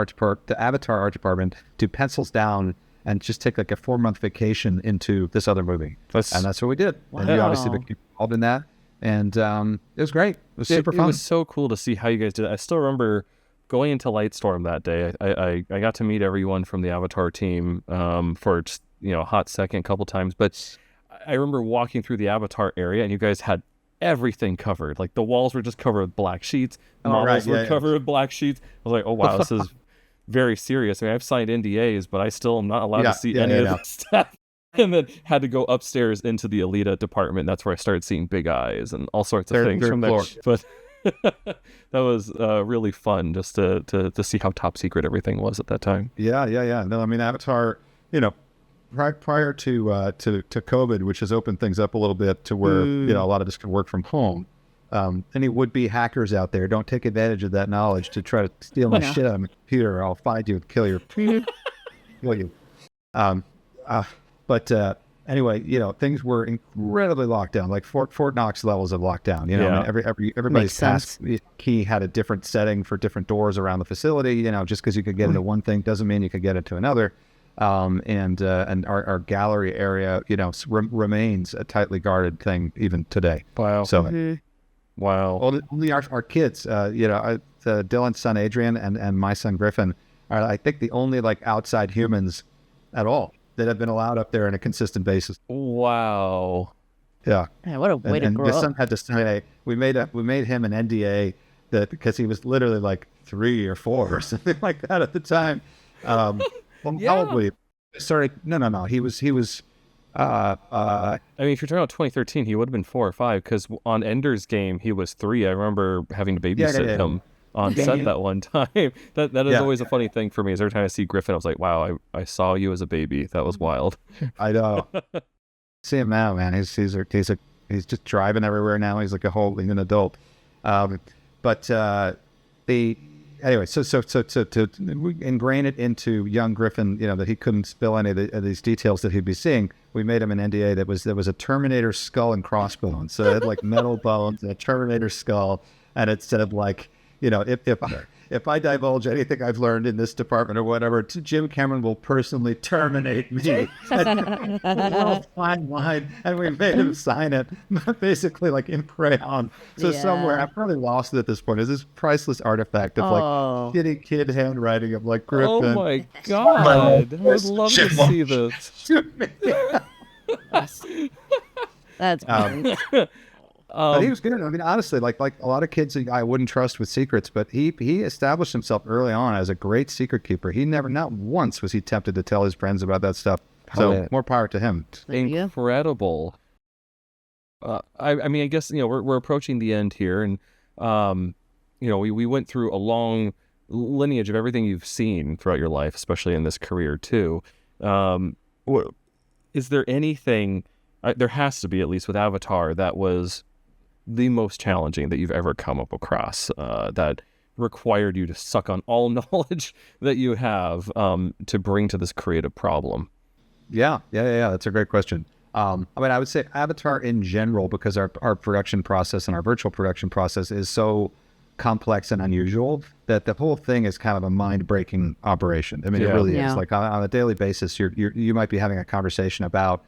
Avatar art department do pencils down and just take like a 4-month vacation into this other movie. And that's what we did. Wow. And you obviously became involved in that. And it was great. It was super fun. It was so cool to see how you guys did it. I still remember going into Lightstorm that day. I got to meet everyone from the Avatar team for just, a hot second, a couple times. But I remember walking through the Avatar area and you guys had everything covered. Like the walls were just covered with black sheets. Models were covered with black sheets. I was like, oh wow, this is very serious. I mean, I've signed NDAs, but I still am not allowed to see any of this stuff. And then had to go upstairs into the Alita department. That's where I started seeing big eyes and all sorts of things from there. But that was really fun just to see how top secret everything was at that time. Yeah. No, I mean, Avatar, prior to COVID, which has opened things up a little bit to where, a lot of us can work from home. Any would-be hackers out there, don't take advantage of that knowledge to try to steal my shit out of my computer, or I'll find you and kill you. But anyway, things were incredibly locked down, like Fort Knox levels of lockdown. I mean, everybody's pass key had a different setting for different doors around the facility. Just because you could get into one thing doesn't mean you could get into another. And our gallery area, remains a tightly guarded thing even today. Wow. So. Wow. Only our kids, Dylan's son Adrian and my son Griffin are, I think, the only outside humans at all that have been allowed up there on a consistent basis. Wow. Yeah. Man, what a way to grow up. And the up. son had to sign we made him an NDA that because he was literally 3 or 4 or something like that at the time. Probably started. No. He was. I mean, if you're talking about 2013, he would have been 4 or 5 because on Ender's Game he was 3. I remember having to babysit him on set that one time. That is always a funny thing for me. Is every time I see Griffin, I was like, wow, I saw you as a baby. That was wild. I know. See him now, man. He's just driving everywhere now. He's like an adult. Anyway, so to ingrain it into young Griffin, that he couldn't spill any of these details that he'd be seeing, we made him an NDA that was a Terminator skull and crossbones. So it had metal bones and a Terminator skull, and it said if I divulge anything I've learned in this department or whatever, Jim Cameron will personally terminate me. Fine line, and we made him sign it, basically in crayon. So somewhere, I've probably lost it at this point, is this priceless artifact of kitty kid handwriting of Griffin. Oh my God! I would love to see this. That's funny. But he was good. I mean, honestly, like a lot of kids I wouldn't trust with secrets, but he established himself early on as a great secret keeper. Not once was he tempted to tell his friends about that stuff. So more power to him. Incredible. I mean, I guess, we're approaching the end here, and, we went through a long lineage of everything you've seen throughout your life, especially in this career too. Is there anything, there has to be, at least with Avatar, that was the most challenging that you've ever come up across, that required you to suck on all knowledge that you have to bring to this creative problem? Yeah. That's a great question. I mean, I would say Avatar in general, because our production process and our virtual production process is so complex and unusual that the whole thing is kind of a mind-breaking operation. I mean, it really is. On a daily basis, you might be having a conversation about,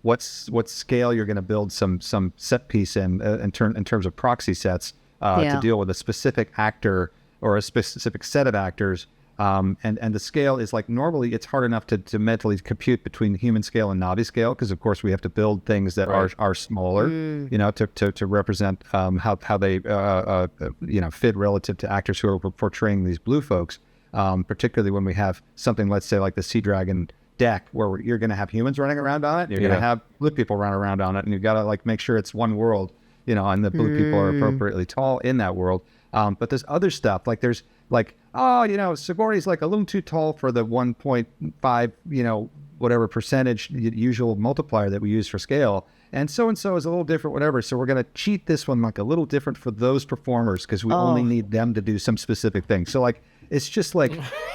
what scale you're going to build some set piece in terms of proxy sets to deal with a specific actor or a specific set of actors And the scale is like, normally it's hard enough to mentally compute between human scale and Navi scale, because of course we have to build things that are smaller, to represent how they fit relative to actors who are portraying these blue folks. Particularly when we have something, let's say like the Sea Dragon deck, where you're going to have humans running around on it, and you're going to have blue people run around on it, and you've got to like make sure it's one world, and the blue people are appropriately tall in that world. But there's other stuff, like there's like, Sigourney's like a little too tall for the 1.5, whatever percentage usual multiplier that we use for scale. And so is a little different, whatever. So we're going to cheat this one like a little different for those performers, because we only need them to do some specific thing. So like, it's just like,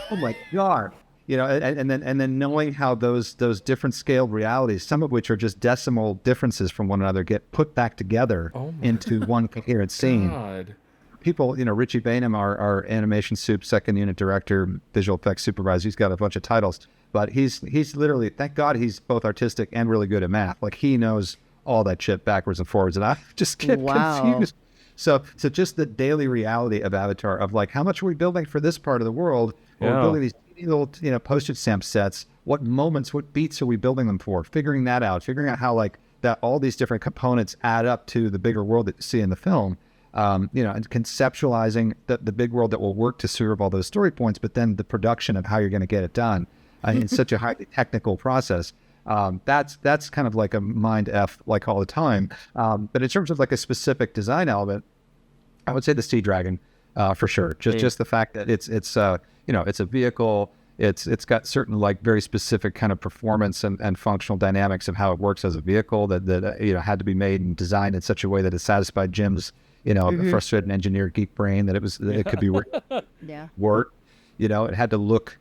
oh my God, and then knowing how those different scaled realities, some of which are just decimal differences from one another, get put back together into one coherent scene. God. People, Richie Bainham, our Animation Soup second unit director, visual effects supervisor, he's got a bunch of titles, but he's literally, thank God, he's both artistic and really good at math. Like, he knows all that shit backwards and forwards, and I just get confused. So just the daily reality of Avatar, of like, how much are we building for this part of the world? We're building these little, postage stamp sets. What moments, what beats are we building them for? Figuring that out, figuring out how like that all these different components add up to the bigger world that you see in the film. And conceptualizing the big world that will work to serve all those story points, but then the production of how you're going to get it done in such a highly technical process. That's kind of like a mind F, like, all the time. But in terms of like a specific design element, I would say the Sea Dragon, for sure. Just the fact that it's a vehicle. It's got certain like very specific kind of performance and functional dynamics of how it works as a vehicle that had to be made and designed in such a way that it satisfied Jim's frustrated engineer geek brain, that it could be work. It had to look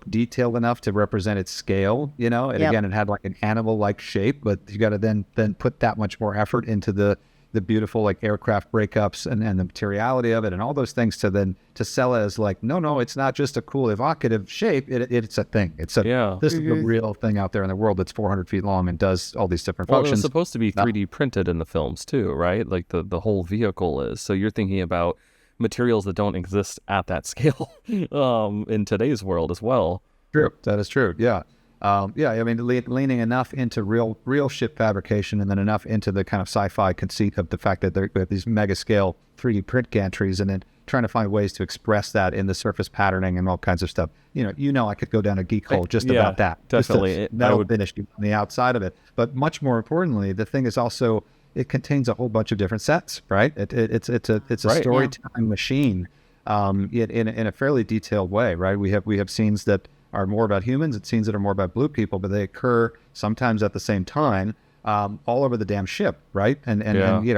detailed enough to represent its scale, and again, it had like an animal-like shape, but you got to then put that much more effort into the beautiful like aircraft breakups and the materiality of it and all those things to sell it as like, no, it's not just a cool evocative shape. It's a thing. This is a real thing out there in the world that's 400 feet long and does all these different functions. Well, it's supposed to be 3D printed in the films too, right? Like the whole vehicle is. So you're thinking about materials that don't exist at that scale in today's world as well. True. That is true. Yeah. I mean, leaning enough into real ship fabrication, and then enough into the kind of sci-fi conceit of the fact that they have these mega scale 3D print gantries, and then trying to find ways to express that in the surface patterning and all kinds of stuff. I could go down a geek hole just about that. Definitely. Metal finish on the outside of it. But much more importantly, the thing is also, it contains a whole bunch of different sets, right? It's a storytelling machine in a fairly detailed way, right? We have scenes that are more about humans and scenes that are more about blue people, but they occur sometimes at the same time, all over the damn ship, right? And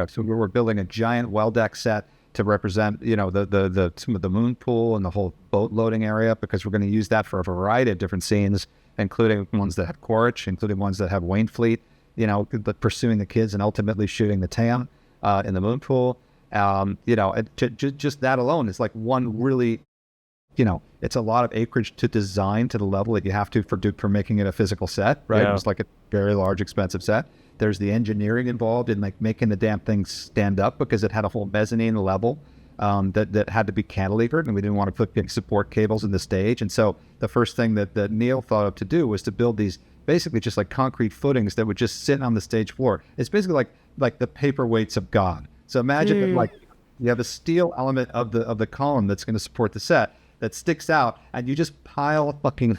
so we're building a giant well-deck set to represent, some of the moon pool and the whole boat loading area, because we're going to use that for a variety of different scenes, including ones that have Quaritch, including ones that have Wainfleet, pursuing the kids and ultimately shooting the Tam in the moon pool. Just that alone is like one really, it's a lot of acreage to design to the level that you have to for making it a physical set, right? It's like a very large, expensive set. There's the engineering involved in like making the damn thing stand up, because it had a whole mezzanine level that had to be cantilevered, and we didn't want to put big support cables in the stage. And so the first thing that Neil thought of to do was to build these basically just like concrete footings that would just sit on the stage floor. It's basically like the paperweights of God. So imagine that like you have a steel element of the column that's going to support the set that sticks out, and you just pile fucking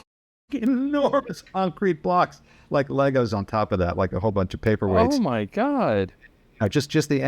enormous concrete blocks like Legos on top of that, like a whole bunch of paperweights. Oh my God. Just the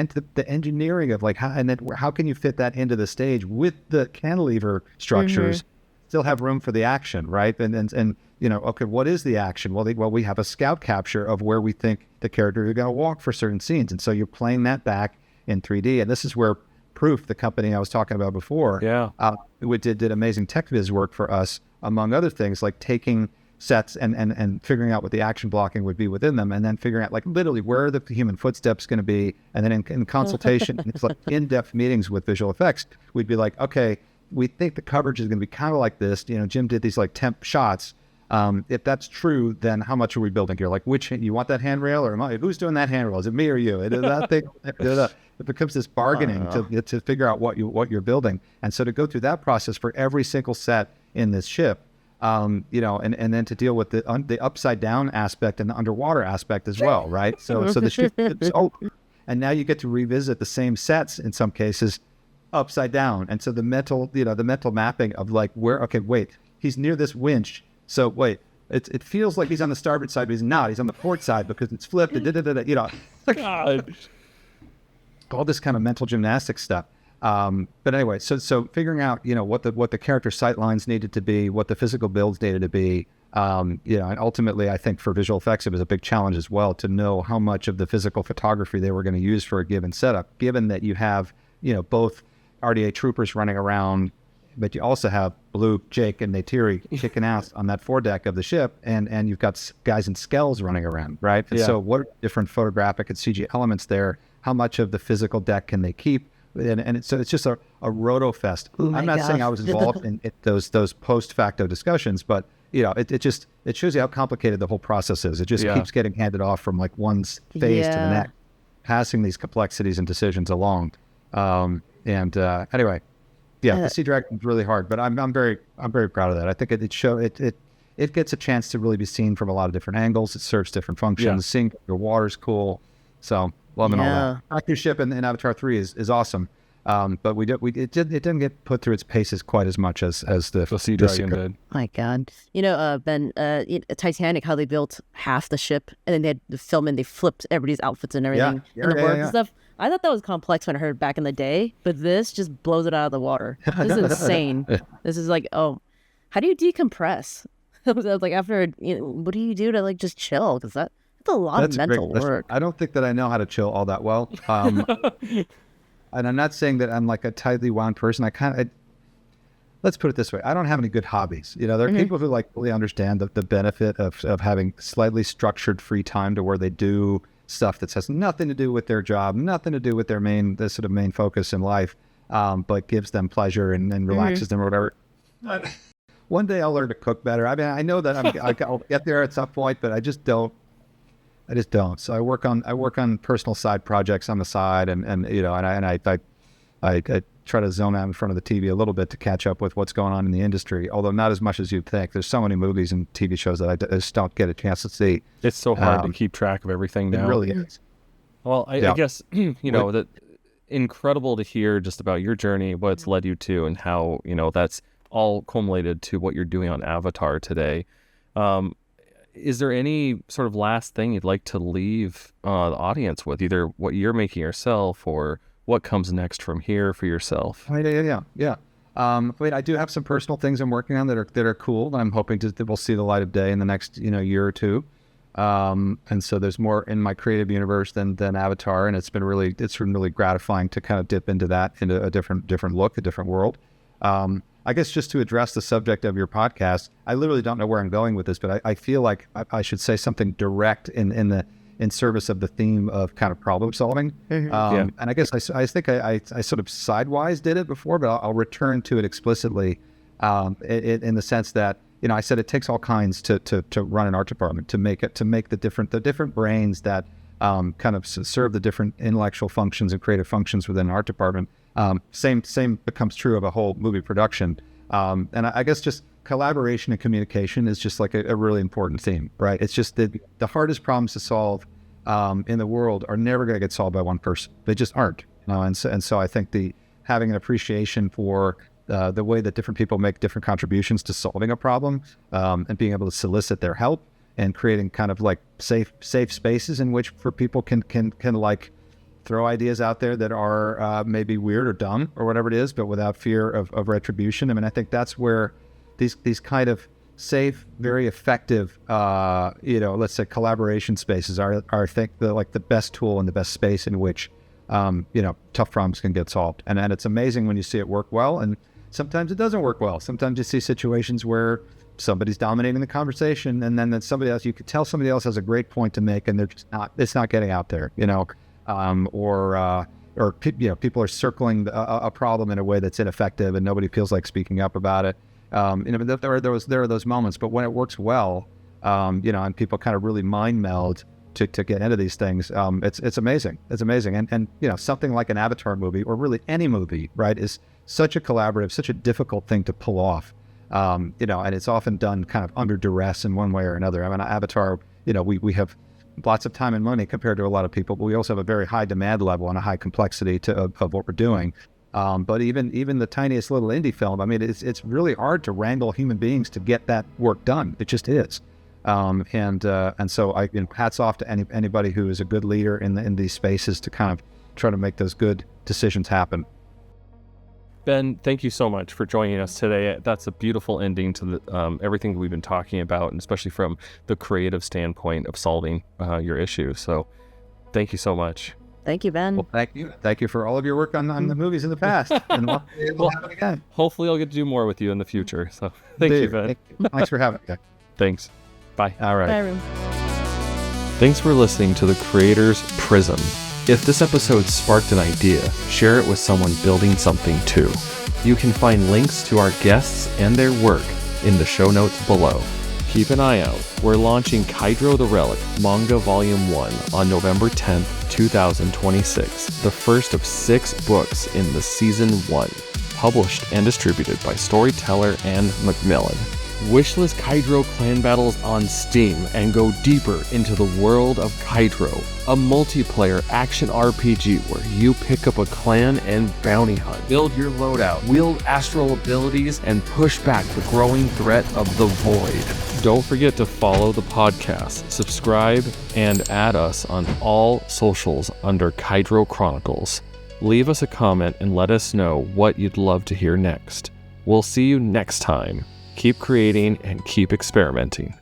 engineering of like how can you fit that into the stage with the cantilever structures, still have room for the action, right? And okay, what is the action? Well, we have a scout capture of where we think the character is going to walk for certain scenes, and so you're playing that back in 3D, and this is where Proof, the company I was talking about before, did amazing tech viz work for us, among other things, like taking sets and figuring out what the action blocking would be within them, and then figuring out like literally where are the human footsteps going to be, and then in consultation, it's like in-depth meetings with visual effects, we'd be like, okay, we think the coverage is going to be kind of like this. Jim did these like temp shots. If that's true, then how much are we building here? Like, you want that handrail, or who's doing that handrail? Is it me or you? That thing, it becomes this bargaining to figure out what you're building. And so to go through that process for every single set in this ship. And then to deal with the upside down aspect and the underwater aspect as well, right? So the ship is over, and now you get to revisit the same sets in some cases upside down. And so the mental mapping of like he's near this winch. So wait, it feels like he's on the starboard side, but he's not. He's on the port side because it's flipped. God. All this kind of mental gymnastics stuff. But anyway, so figuring out, what the character sight lines needed to be, what the physical builds needed to be, and ultimately I think for visual effects, it was a big challenge as well to know how much of the physical photography they were going to use for a given setup, given that you have, both RDA troopers running around, but you also have Blue, Jake, and Neytiri kicking ass on that foredeck of the ship, and you've got guys in skells running around, right? And so what are different photographic and CG elements there? How much of the physical deck can they keep? And it's just a roto fest. I'm not saying I was involved in those post facto discussions, but it shows you how complicated the whole process is. It just keeps getting handed off from like one phase to the next, passing these complexities and decisions along. Anyway, the Sea Dragon is really hard, but I'm very proud of that. I think it gets a chance to really be seen from a lot of different angles. It serves different functions. Seeing your water's cool, so. Loving all that. Active ship in Avatar 3 is awesome, but it didn't get put through its paces quite as much as the Sea Dragon did. My God, Ben, Titanic, how they built half the ship and then they had the film and they flipped everybody's outfits and everything and the words and stuff. I thought that was complex when I heard it back in the day, but this just blows it out of the water. This is insane. This is like, how do you decompress? I was like, after, what do you do to like just chill? Because that's a lot of mental work. I don't think that I know how to chill all that well. And I'm not saying that I'm like a tightly wound person. Let's put it this way. I don't have any good hobbies. There are people who like really understand the benefit of having slightly structured free time to where they do stuff that has nothing to do with their job, nothing to do with their main focus in life, but gives them pleasure and relaxes them or whatever. One day I'll learn to cook better. I mean, I know that I'll get there at some point, but I just don't. So I work on personal side projects on the side, and I try to zone out in front of the TV a little bit to catch up with what's going on in the industry. Although not as much as you'd think. There's so many movies and TV shows that I just don't get a chance to see. It's so hard to keep track of everything now. It really is. Well, I guess that incredible to hear just about your journey, what it's led you to, and how that's all culminated to what you're doing on Avatar today. Is there any sort of last thing you'd like to leave the audience with, either what you're making yourself or what comes next from here for yourself? Yeah. I do have some personal things I'm working on that are cool, and I'm hoping that will see the light of day in the next year or two. And so there's more in my creative universe than Avatar, and it's been really gratifying to kind of dip into a different look, a different world. I guess just to address the subject of your podcast, I literally don't know where I'm going with this, but I feel like I should say something direct in service of the theme of kind of problem solving. And I guess I think I sort of sidewise did it before, but I'll return to it explicitly in the sense that, I said it takes all kinds to run an art department, to make the different brains that kind of serve the different intellectual functions and creative functions within an art department. Same becomes true of a whole movie production. And I guess just collaboration and communication is just like a really important theme, right? It's just that the hardest problems to solve in the world are never going to get solved by one person. They just aren't. And so I think having an appreciation for the way that different people make different contributions to solving a problem, and being able to solicit their help and creating kind of like safe spaces in which for people can like throw ideas out there that are maybe weird or dumb or whatever it is, but without fear of retribution. I mean, I think that's where these kind of safe, very effective, let's say collaboration spaces are I think the best tool and the best space in which, tough problems can get solved. And it's amazing when you see it work well, and sometimes it doesn't work well. Sometimes you see situations where somebody's dominating the conversation, and then somebody else, you could tell somebody else has a great point to make, and it's not getting out there, or people are circling a problem in a way that's ineffective and nobody feels like speaking up about it. There are those moments, but when it works well, and people kind of really mind meld to get into these things, it's amazing. It's amazing. And something like an Avatar movie, or really any movie, right, is such a collaborative, such a difficult thing to pull off. And it's often done kind of under duress in one way or another. I mean, Avatar, we have lots of time and money compared to a lot of people, but we also have a very high demand level and a high complexity of what we're doing. But even the tiniest little indie film, I mean, it's really hard to wrangle human beings to get that work done. It just is. And so hats off to anybody who is a good leader in these spaces to kind of try to make those good decisions happen. Ben, thank you so much for joining us today. That's a beautiful ending to everything we've been talking about, and especially from the creative standpoint of solving your issues. So thank you so much. Thank you, Ben. Well, thank you. Thank you for all of your work on the movies in the past. And we'll have it again. Hopefully I'll get to do more with you in the future. So thank you, Ben. Thanks for having me. Thanks. Bye. All right. Bye, Room. Thanks for listening to the creators Prism. If this episode sparked an idea, share it with someone building something too. You can find links to our guests and their work in the show notes below. Keep an eye out. We're launching Kaidro the Relic Manga Volume 1 on November 10th, 2026, the first of 6 books in the Season 1, published and distributed by Storyteller and Macmillan. Wishlist Kaidro clan battles on Steam and go deeper into the world of Kaidro, a multiplayer action RPG where you pick up a clan and bounty hunt, build your loadout, wield astral abilities, and push back the growing threat of the Void. Don't forget to follow the podcast, subscribe, and add us on all socials under Kaidro Chronicles. Leave us a comment and let us know what you'd love to hear next. We'll see you next time. Keep creating and keep experimenting.